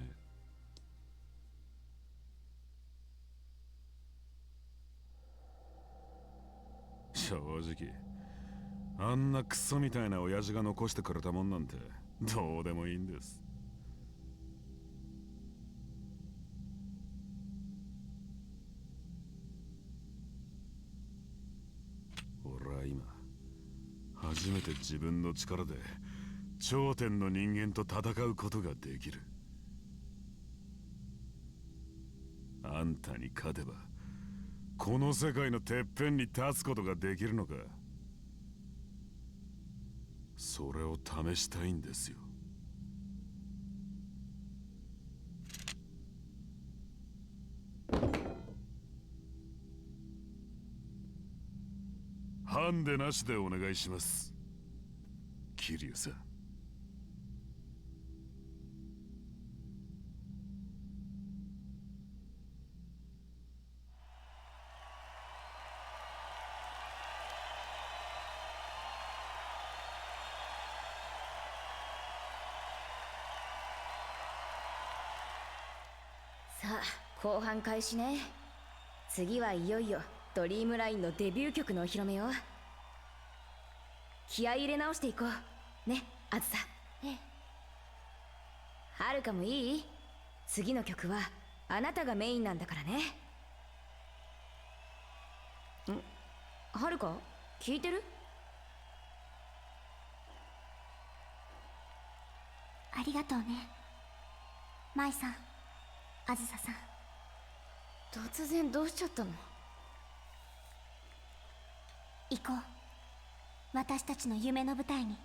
正直あんなクソみたいな親父が残してくれたもんなんてどうでもいいんです。俺は今初めて自分の力で頂点の人間と戦うことができる。あんたに勝てばこの世界のてっぺんに立つことができるのか。それを試したいんですよ。ハンデなしでお願いします、桐生さん。さあ後半開始ね。次はいよいよドリームラインのデビュー曲のお披露目よ。気合い入れ直していこうね、あずさ。はるかもいい？次の曲はあなたがメインなんだからね。はるか聞いてる？ありがとうね、舞さん、あずささん。突然どうしちゃったの？行こう、私たちの夢の舞台に。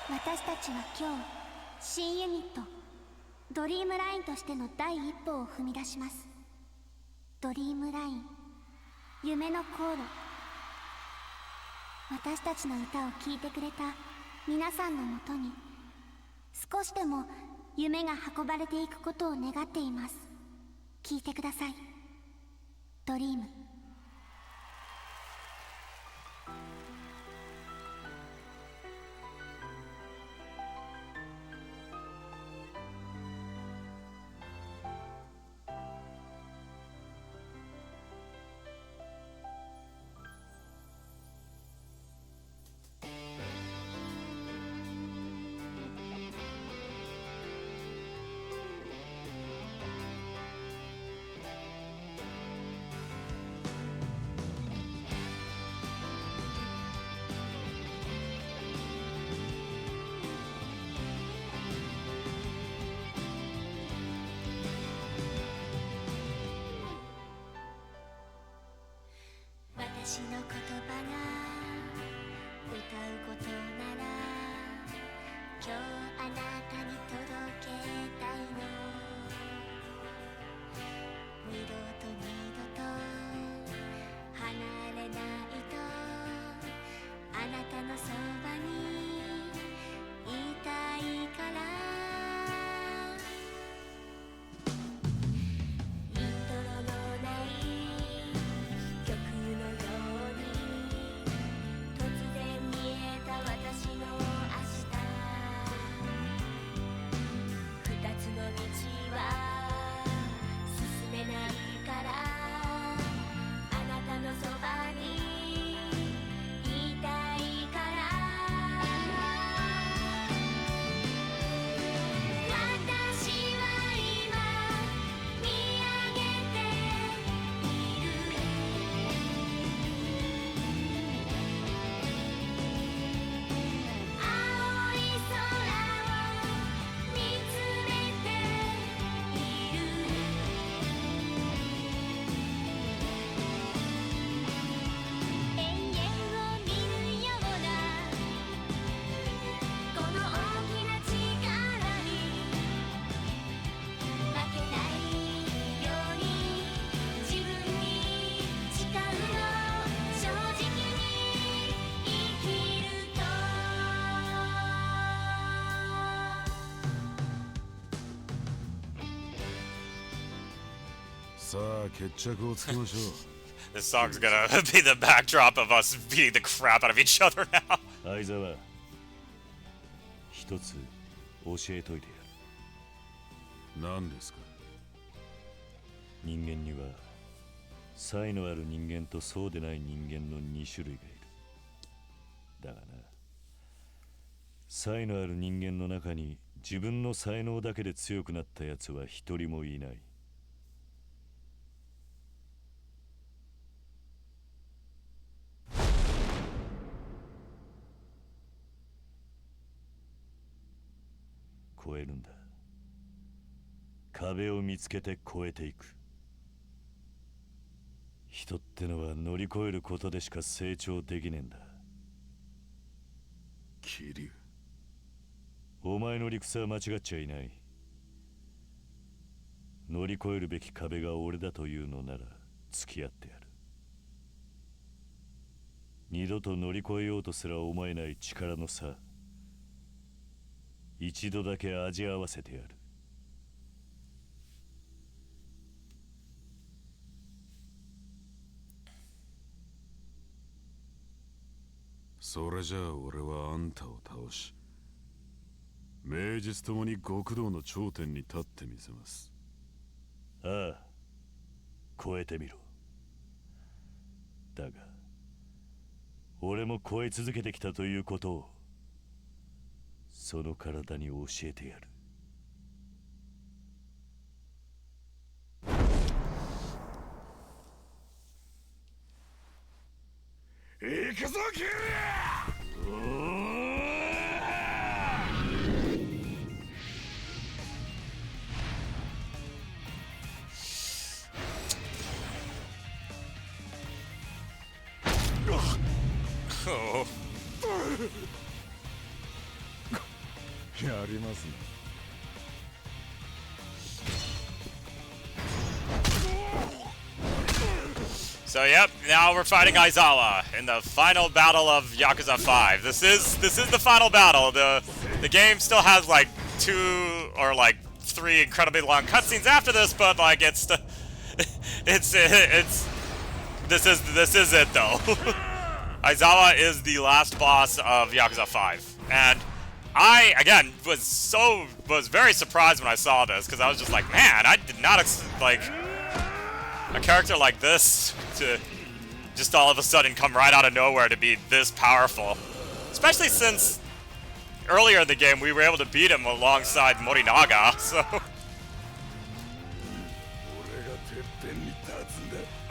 私たちは今日新ユニットドリームラインとしての第一歩を踏み出します。ドリームライン、夢の航路。私たちの歌を聴いてくれた皆さんのもとに少しでも夢が運ばれていくことを願っています。聴いてください、ドリーム。私の言葉が歌うことなら今日あなたに届けたいの。二度と二度と離れないとあなたのそばにいたいから。イントロのない曲のように突然見えた私の明日。二つの道は進めないからあなたのそばにいたいから。私は今見上げている。青い空を見つめている。永遠を見るようなこの大きな力に負けないように自分に誓うの。正直に生きるとさあ決着をつけましょう。 This song's gonna be the backdrop of us beating the crap out of each other now. 相沢、一つ教えといてやる。何ですか？人間には才のある人間とそうでない人間の2種類がいる。だがな、才のある人間の中に自分の才能だけで強くなったやつは一人もいない。超えるんだ。壁を見つけて越えていく。人ってのは乗り越えることでしか成長できねえんだ。桐生、お前の理屈は間違っちゃいない。乗り越えるべき壁が俺だというのなら付き合ってやる。二度と乗り越えようとすら思えない力の差、一度だけ味合わせてやる。それじゃあ俺はあんたを倒し、名実ともに極道の頂点に立ってみせます。ああ、超えてみろ。だが俺も超え続けてきたということをその体に教えてやる。行くぞキリOh. やりますね。So yep, now we're fighting Aizawa in the final battle of Yakuza 5. This is the final battle. The game still has like 2 or like 3 incredibly long cutscenes after this, but like this is it though. Aizawa is the last boss of Yakuza 5, and I again was very surprised when I saw this, because I was just like, man, I did not like a character like this to just all of a sudden come right out of nowhere to be this powerful. Especially since earlier in the game we were able to beat him alongside Morinaga, so...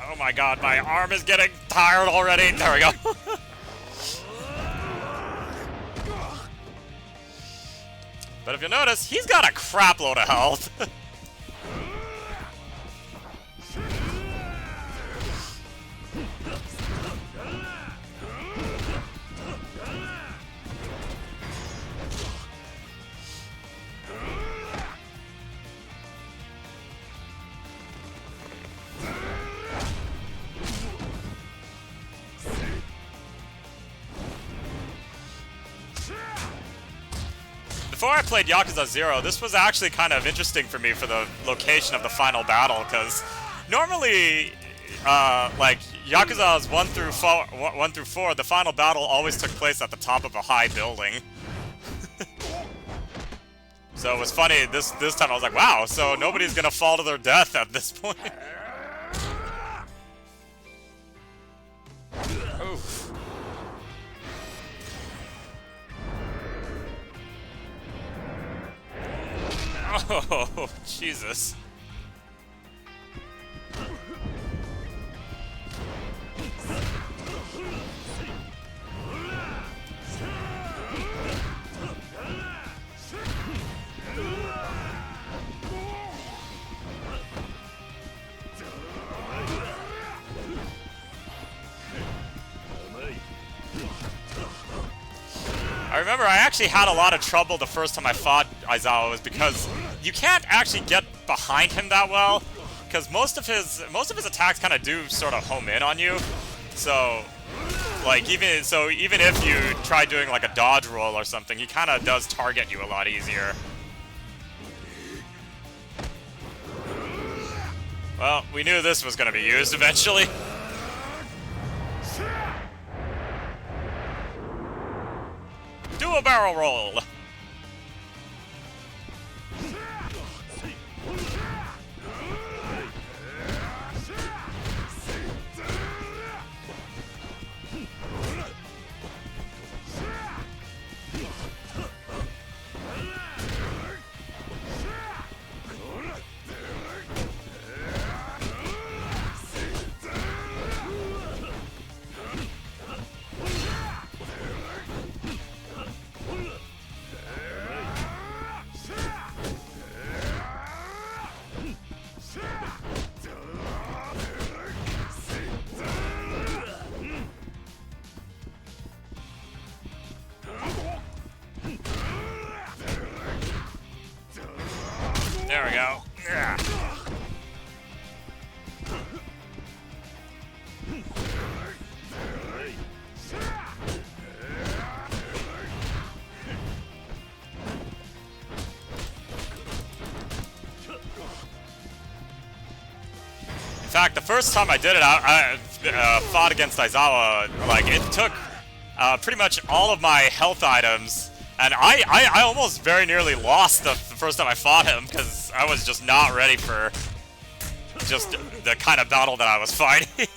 Oh my god, my arm is getting tired already. There we go. But if you notice, he's got a crap load of health. Before I played Yakuza 0, this was actually kind of interesting for me for the location of the final battle, because normally, like, Yakuza's 1 through 4, the final battle always took place at the top of a high building. So it was funny, this time I was like, wow, so nobody's gonna fall to their death at this point. Oof. Oh, Jesus. I remember I actually had a lot of trouble the first time I fought Aizawa, was because you can't actually get behind him that well, because most of his attacks kind of do sort of home in on you. So, like, even if you try doing like a dodge roll or something, he kind of does target you a lot easier. Well, we knew this was going to be used eventually. Do a barrel roll. the first time I did it, I fought against Aizawa. Like, it took pretty much all of my health items, and I almost very nearly lost the first time I fought him because I was just not ready for just the kind of battle that I was fighting.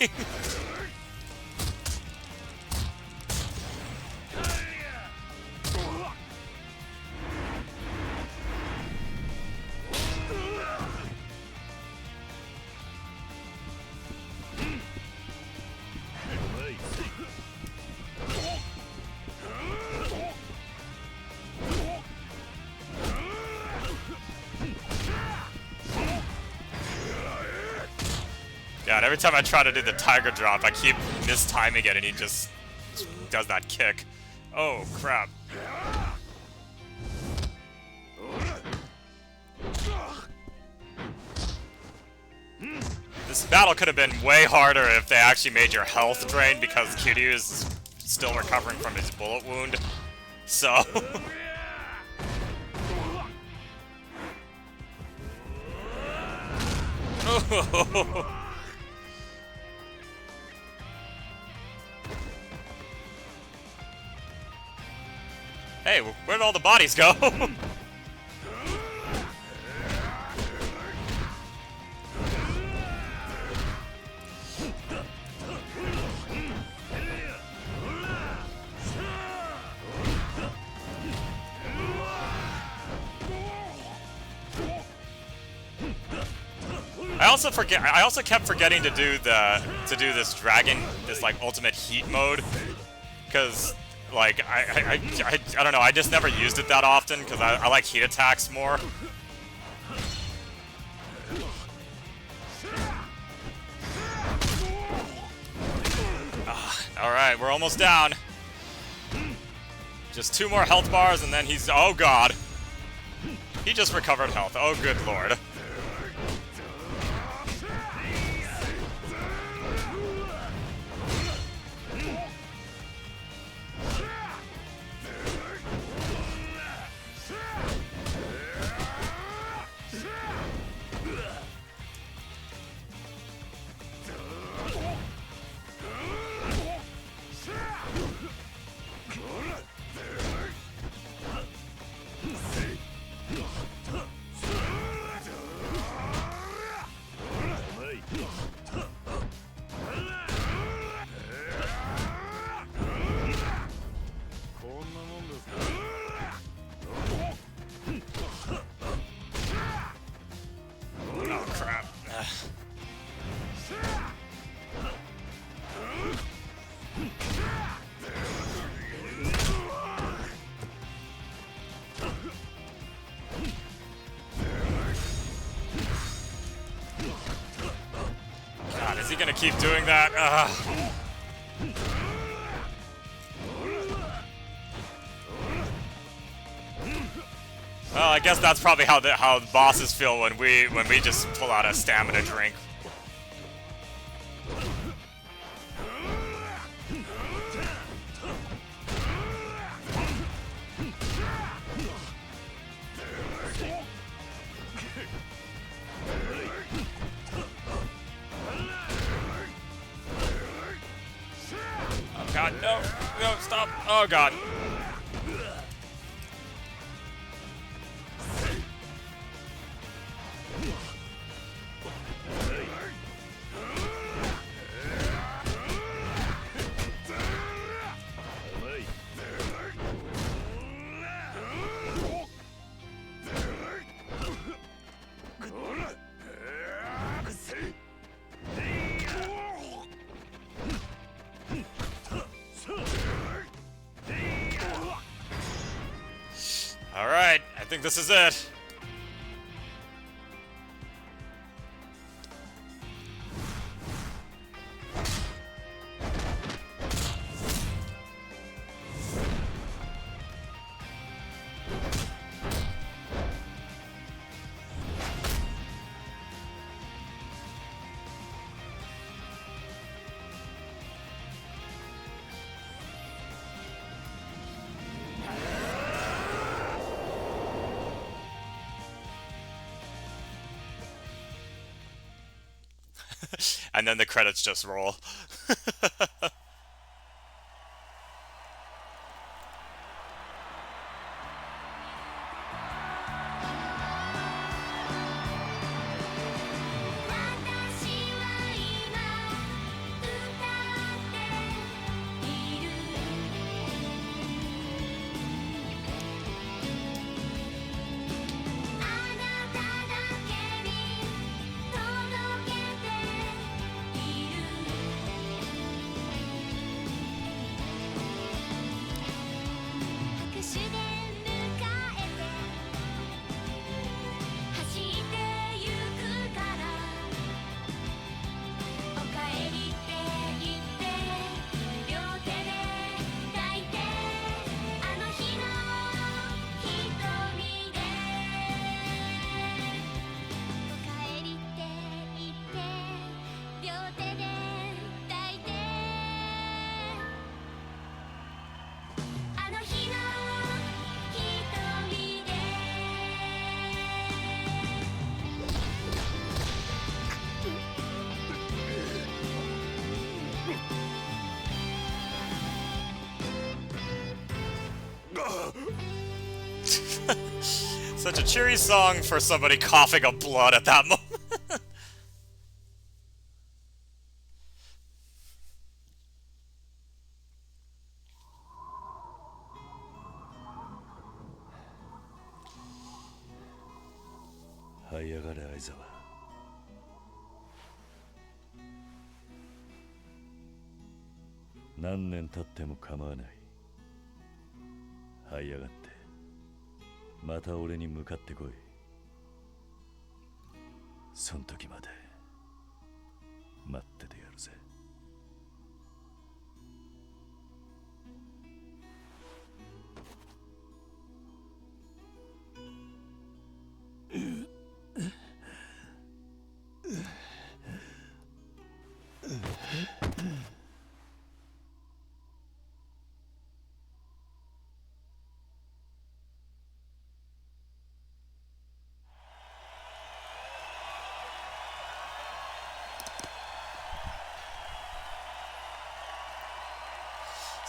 God, every time I try to do the tiger drop, I keep mistiming it and he just does that kick. Oh, crap. This battle could have been way harder if they actually made your health drain because Kiryu is still recovering from his bullet wound. So... Hey, where'd all the bodies go? I also kept forgetting to do this dragon, this like ultimate heat mode, because like I don't know, I just never used it that often because I like heat attacks more. All right, we're almost down. Just 2 more health bars and then he's, oh god. He just recovered health. Oh good lord. Is he gonna keep doing that? Well, I guess that's probably how the bosses feel when we just pull out a stamina drink. God, no, no, stop. Oh, God. Alright, I think this is it. And then the credits just roll. Such a cheery song for somebody coughing up blood at that moment. 這いやがれ相沢。何年経っても構わない。這い上がってまた俺に向かってこい。そん時まで待っててやるぜ。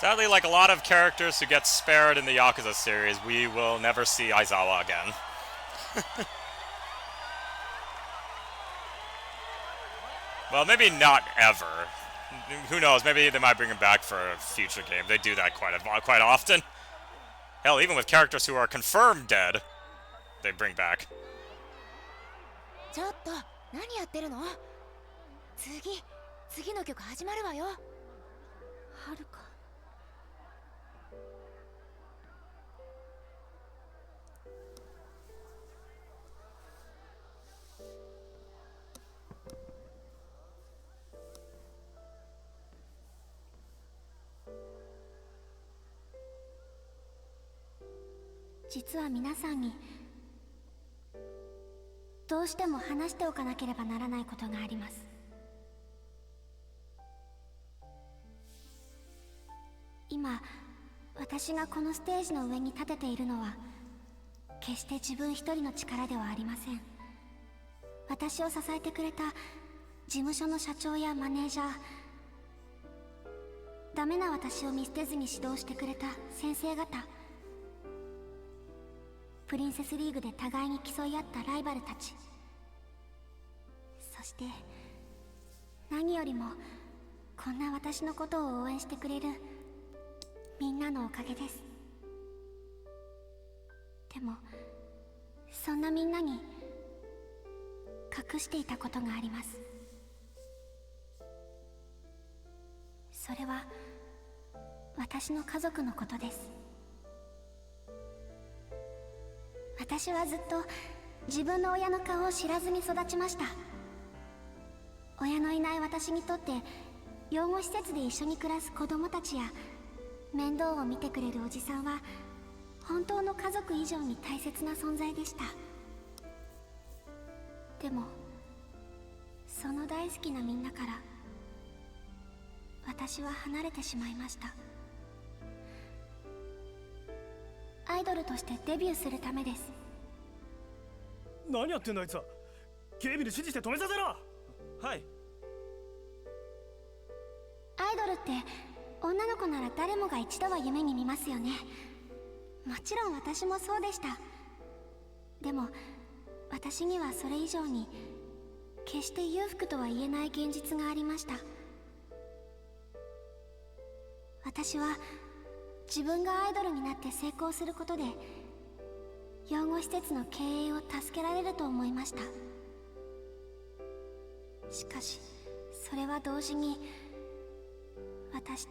Sadly, like a lot of characters who get spared in the Yakuza series, we will never see Aizawa again. Well, maybe not ever. Who knows? Maybe they might bring him back for a future game. They do that quite often. Hell, even with characters who are confirmed dead, they bring back. ちょっと、何やってるの？次の曲始まるわよ。はるか。実は皆さんにどうしても話しておかなければならないことがあります。今私がこのステージの上に立てているのは決して自分一人の力ではありません。私を支えてくれた事務所の社長やマネージャー、ダメな私を見捨てずに指導してくれた先生方、プリンセスリーグで互いに競い合ったライバルたち、そして何よりもこんな私のことを応援してくれるみんなのおかげです。でもそんなみんなに隠していたことがあります。それは私の家族のことです。私はずっと自分の親の顔を知らずに育ちました。親のいない私にとって養護施設で一緒に暮らす子供たちや面倒を見てくれるおじさんは本当の家族以上に大切な存在でした。でもその大好きなみんなから私は離れてしまいました。アイドルとしてデビューするためです。何やってんだあいつは。警備に指示して止めさせろ。はい。ルって女の子なら誰もが一度は夢に見ますよね。もちろん私もそうでした。でも私にはそれ以上に決して裕福とは言えない現実がありました。私は自分がアイドルになって成功することで養護施設の経営を助けられると思いました。しかしそれは同時に私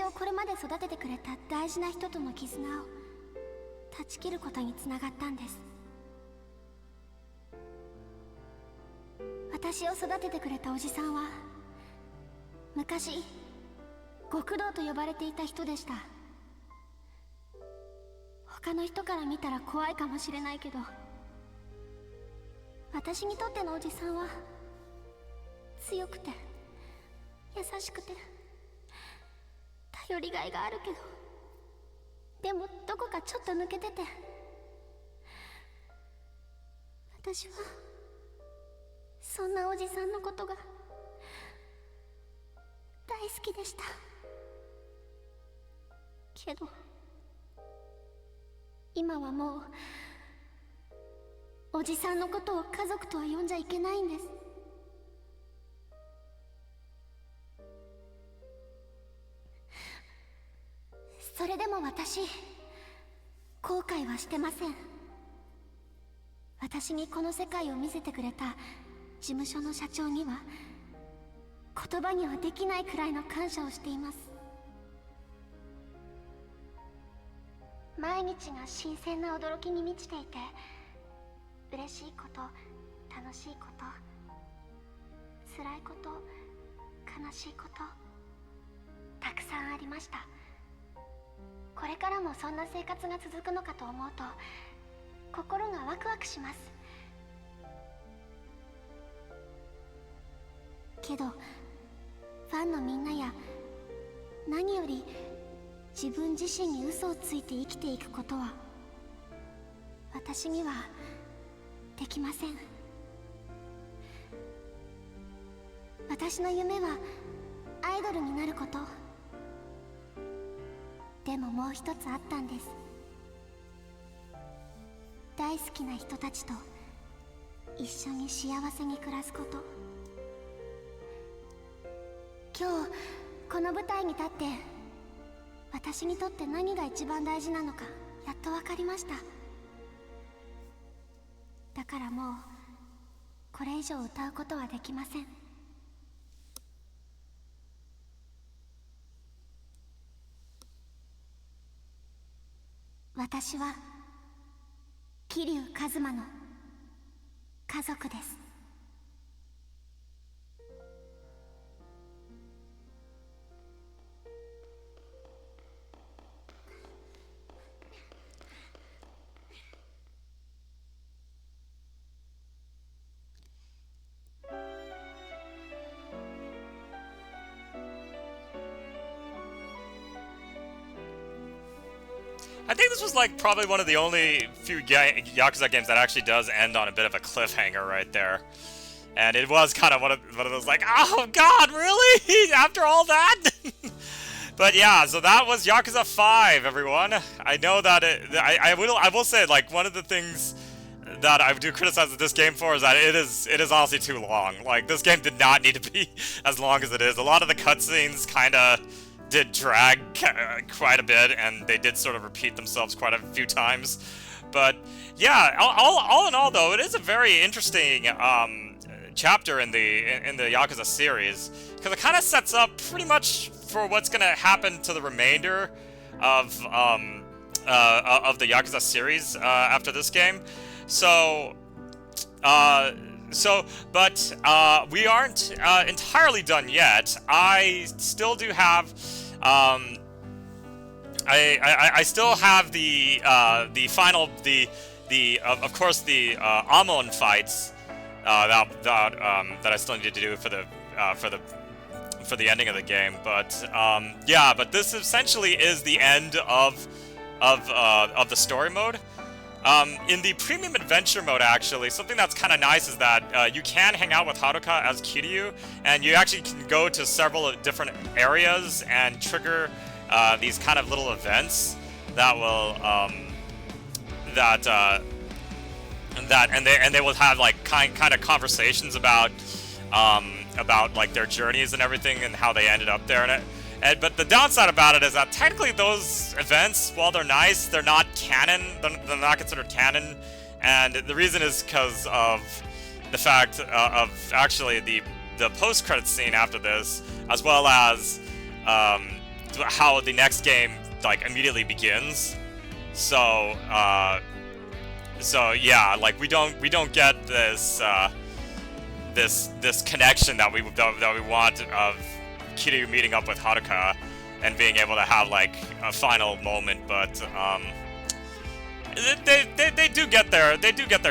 をこれまで育ててくれた大事な人との絆を断ち切ることにつながったんです。私を育ててくれたおじさんは昔極道と呼ばれていた人でした。他の人から見たら怖いかもしれないけど、私にとってのおじさんは強くて優しくて頼りがいがあるけど、でもどこかちょっと抜けてて、私はそんなおじさんのことが大好きでした。けど今はもうおじさんのことを家族とは呼んじゃいけないんです。それでも私後悔はしてません。私にこの世界を見せてくれた事務所の社長には言葉にはできないくらいの感謝をしています。毎日が新鮮な驚きに満ちていて、嬉しいこと、楽しいこと、辛いこと、悲しいこと、たくさんありました。これからもそんな生活が続くのかと思うと心がワクワクします。けどファンのみんなや何より自分自身に嘘をついて生きていくことは私にはできません。私の夢はアイドルになること。でももう一つあったんです。大好きな人たちと一緒に幸せに暮らすこと。今日この舞台に立って私にとって何が一番大事なのかやっと分かりました。だからもうこれ以上歌うことはできません。私は桐生一馬の家族です。I think this was like probably one of the only few Yakuza games that actually does end on a bit of a cliffhanger right there. And it was kind of one of those like, oh god, really? After all that? But yeah, so that was Yakuza 5, everyone. I know that I will say, like, one of the things that I do criticize this game for is that it is honestly too long. Like, this game did not need to be as long as it is. A lot of the cutscenes kind of did drag quite a bit, and they did sort of repeat themselves quite a few times. But yeah, all in all, though, it is a very interesting chapter in the Yakuza series, because it kind of sets up pretty much for what's going to happen to the remainder of the Yakuza series after this game. So we aren't entirely done yet. I still do have I still have the final of course the Amon fights that I still need to do for the ending of the game. But yeah, but this essentially is the end of the story mode. In the premium adventure mode, actually, something that's kind of nice is that you can hang out with Haruka as Kiryu, and you actually can go to several different areas and trigger these kind of little events that will and they will have like kind of conversations about like their journeys and everything and how they ended up there. But the downside about it is that technically those events, while they're nice, they're not canon. They're not considered canon, and the reason is because of the fact of actually the post-credits scene after this, as well as how the next game like immediately begins. So yeah, like we don't get this this connection that we want of Kiryu meeting up with Haruka and being able to have like a final moment, but they do get their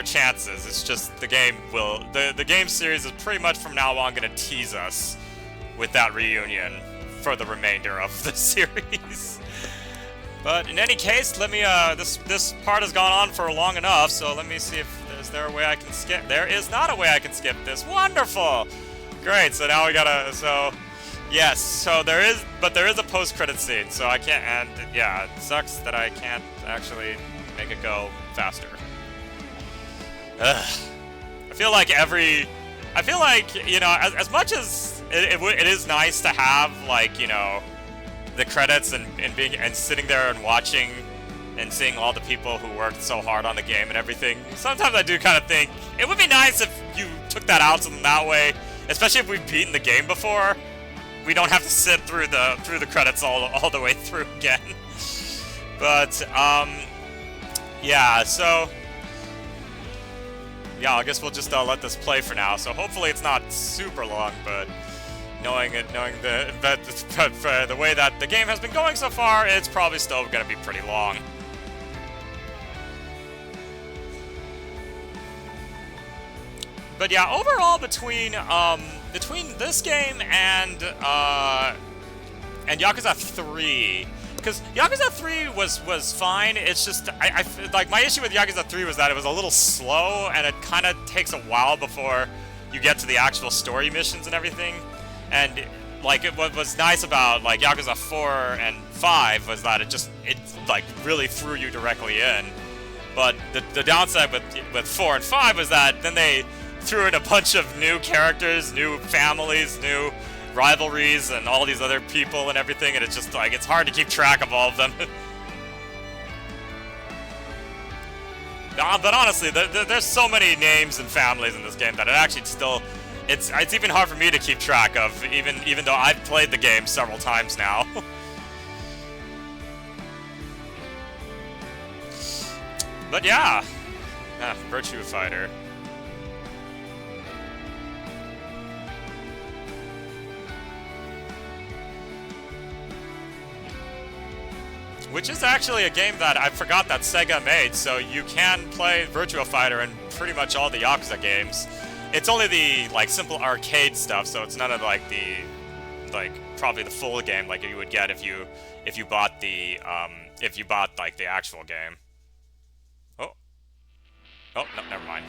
chances. It's just the game the game series is pretty much from now on gonna tease us with that reunion for the remainder of the series. But in any case, let me this part has gone on for long enough, so let me see if is there a way I can skip. There is not a way I can skip this. Wonderful! Great, so now we gotta yes, so there is a post-credit scene, so I can't, and yeah, it sucks that I can't actually make it go faster. Ugh. I feel like, you know, as much as it is nice to have, like, you know, the credits and sitting there and watching and seeing all the people who worked so hard on the game and everything, sometimes I do kind of think it would be nice if you took that out in that way, especially if we've beaten the game before. We don't have to sit through the credits all the way through again. But yeah, so yeah, I guess we'll just let this play for now. So hopefully it's not super long, but knowing the way that the game has been going so far, it's probably still gonna be pretty long. But yeah, overall between this game and Yakuza 3, because Yakuza 3 was fine. It's just I like my issue with Yakuza 3 was that it was a little slow and it kind of takes a while before you get to the actual story missions and everything. And like what was nice about like Yakuza 4 and 5 was that it like really threw you directly in. But the downside with 4 and 5 was that then they threw in a bunch of new characters, new families, new rivalries, and all these other people and everything, and it's just like, it's hard to keep track of all of them. But honestly, there's so many names and families in this game that it actually still, it's even hard for me to keep track of, even though I've played the game several times now. But yeah, Virtua Fighter. Which is actually a game that I forgot that Sega made, so you can play Virtua Fighter in pretty much all the Yakuza games. It's only the like simple arcade stuff, so it's none of like the probably the full game like you would get if you bought the like the actual game. Oh no, never mind.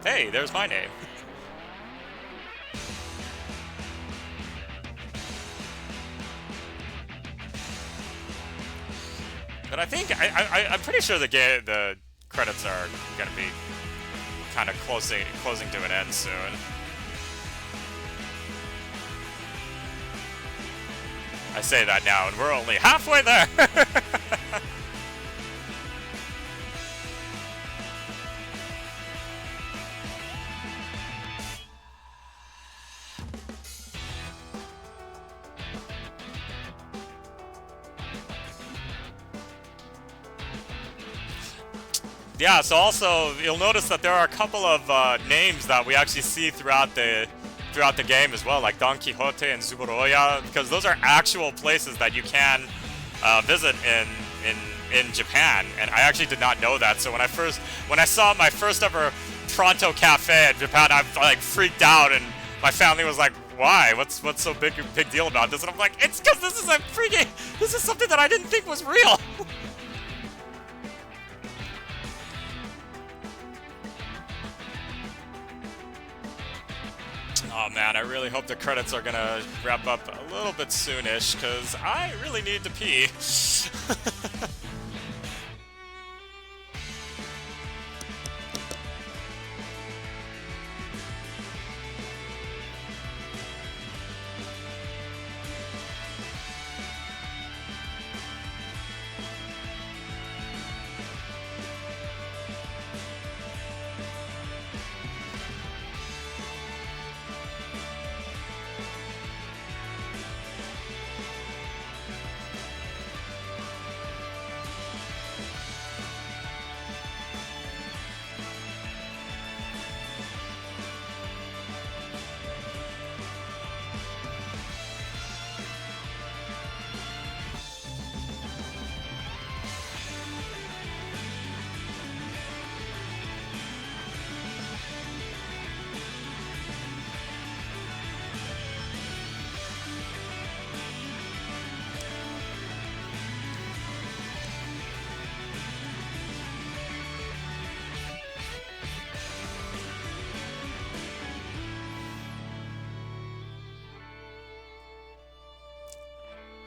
Hey, there's my name. But I think I'm pretty sure the credits are gonna be kind of closing to an end soon. I say that now, and we're only halfway there. Yeah, so also you'll notice that there are a couple of names that we actually see throughout the game as well, like Don Quixote and Zuburoya, because those are actual places that you can visit in Japan, and I actually did not know that. So when I saw my first ever Pronto Cafe in Japan, I like freaked out, and my family was like, "Why? What's so big deal about this?" And I'm like, "It's because this is something that I didn't think was real." Oh man, I really hope the credits are gonna wrap up a little bit soonish, because I really need to pee.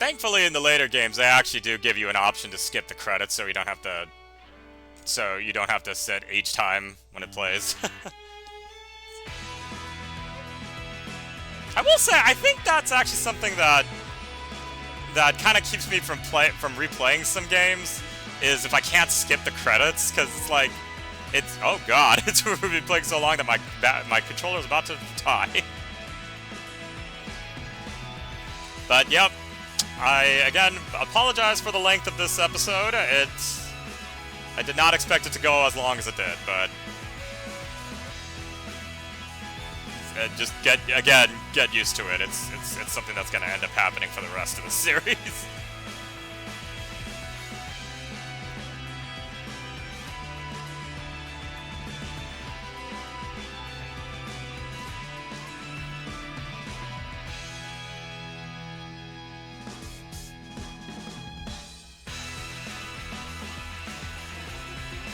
Thankfully, in the later games, they actually do give you an option to skip the credits, so you don't have to sit each time when it plays. I will say, I think that's actually something that kind of keeps me from replaying some games, is if I can't skip the credits, because it's like, oh god, it's been playing so long that my controller's about to die. But yep. I, again, apologize for the length of this episode. I did not expect it to go as long as it did, but... just get used to it. It's something that's going to end up happening for the rest of the series.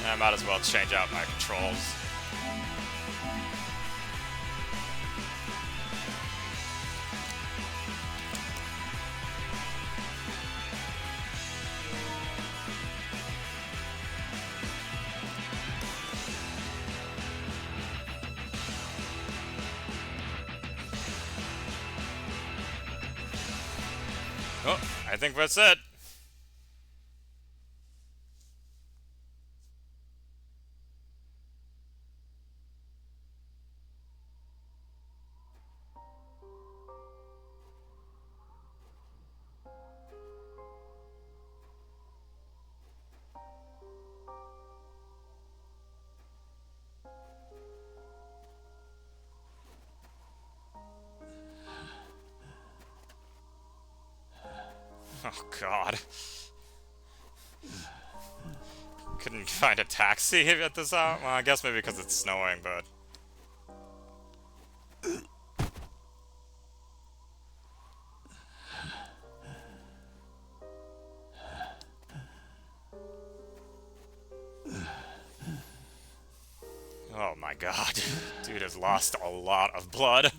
I might as well change out my controls. Oh, I think that's it. Oh god. Couldn't find a taxi at this hour? Well, I guess maybe because it's snowing, but... Oh my god. Dude has lost a lot of blood.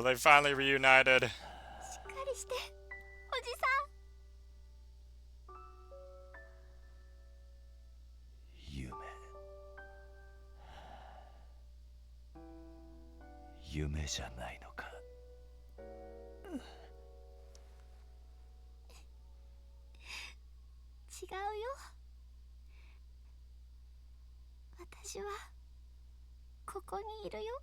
they finally reunited. しっかりしておじさん。夢じゃないのか。違うよ。私はここにいるよ。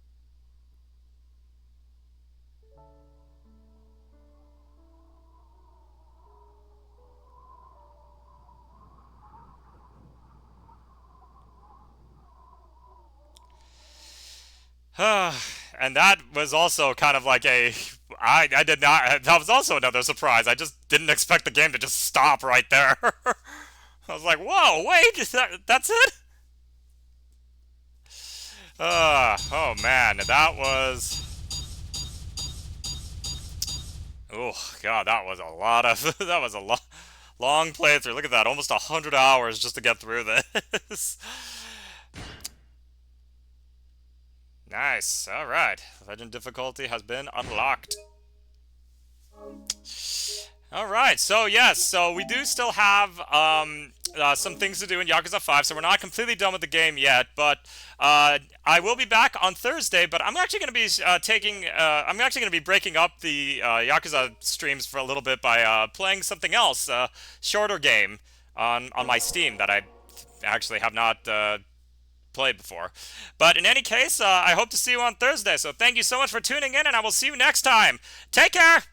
And that was also kind of like I did not, that was also another surprise. I just didn't expect the game to just stop right there. I was like, whoa, wait, that's it? Oh man, that was... Oh god, that was a lot of, that was a long playthrough. Look at that, almost 100 hours just to get through this. Nice. All right. Legend difficulty has been unlocked. All right. So yes. So we do still have some things to do in Yakuza 5. So we're not completely done with the game yet. But I will be back on Thursday. But I'm actually going to be I'm actually going to be breaking up the Yakuza streams for a little bit by playing something else, a shorter game on my Steam that I actually have not played before. But in any case, I hope to see you on Thursday. So thank you so much for tuning in, and I will see you next time. Take care!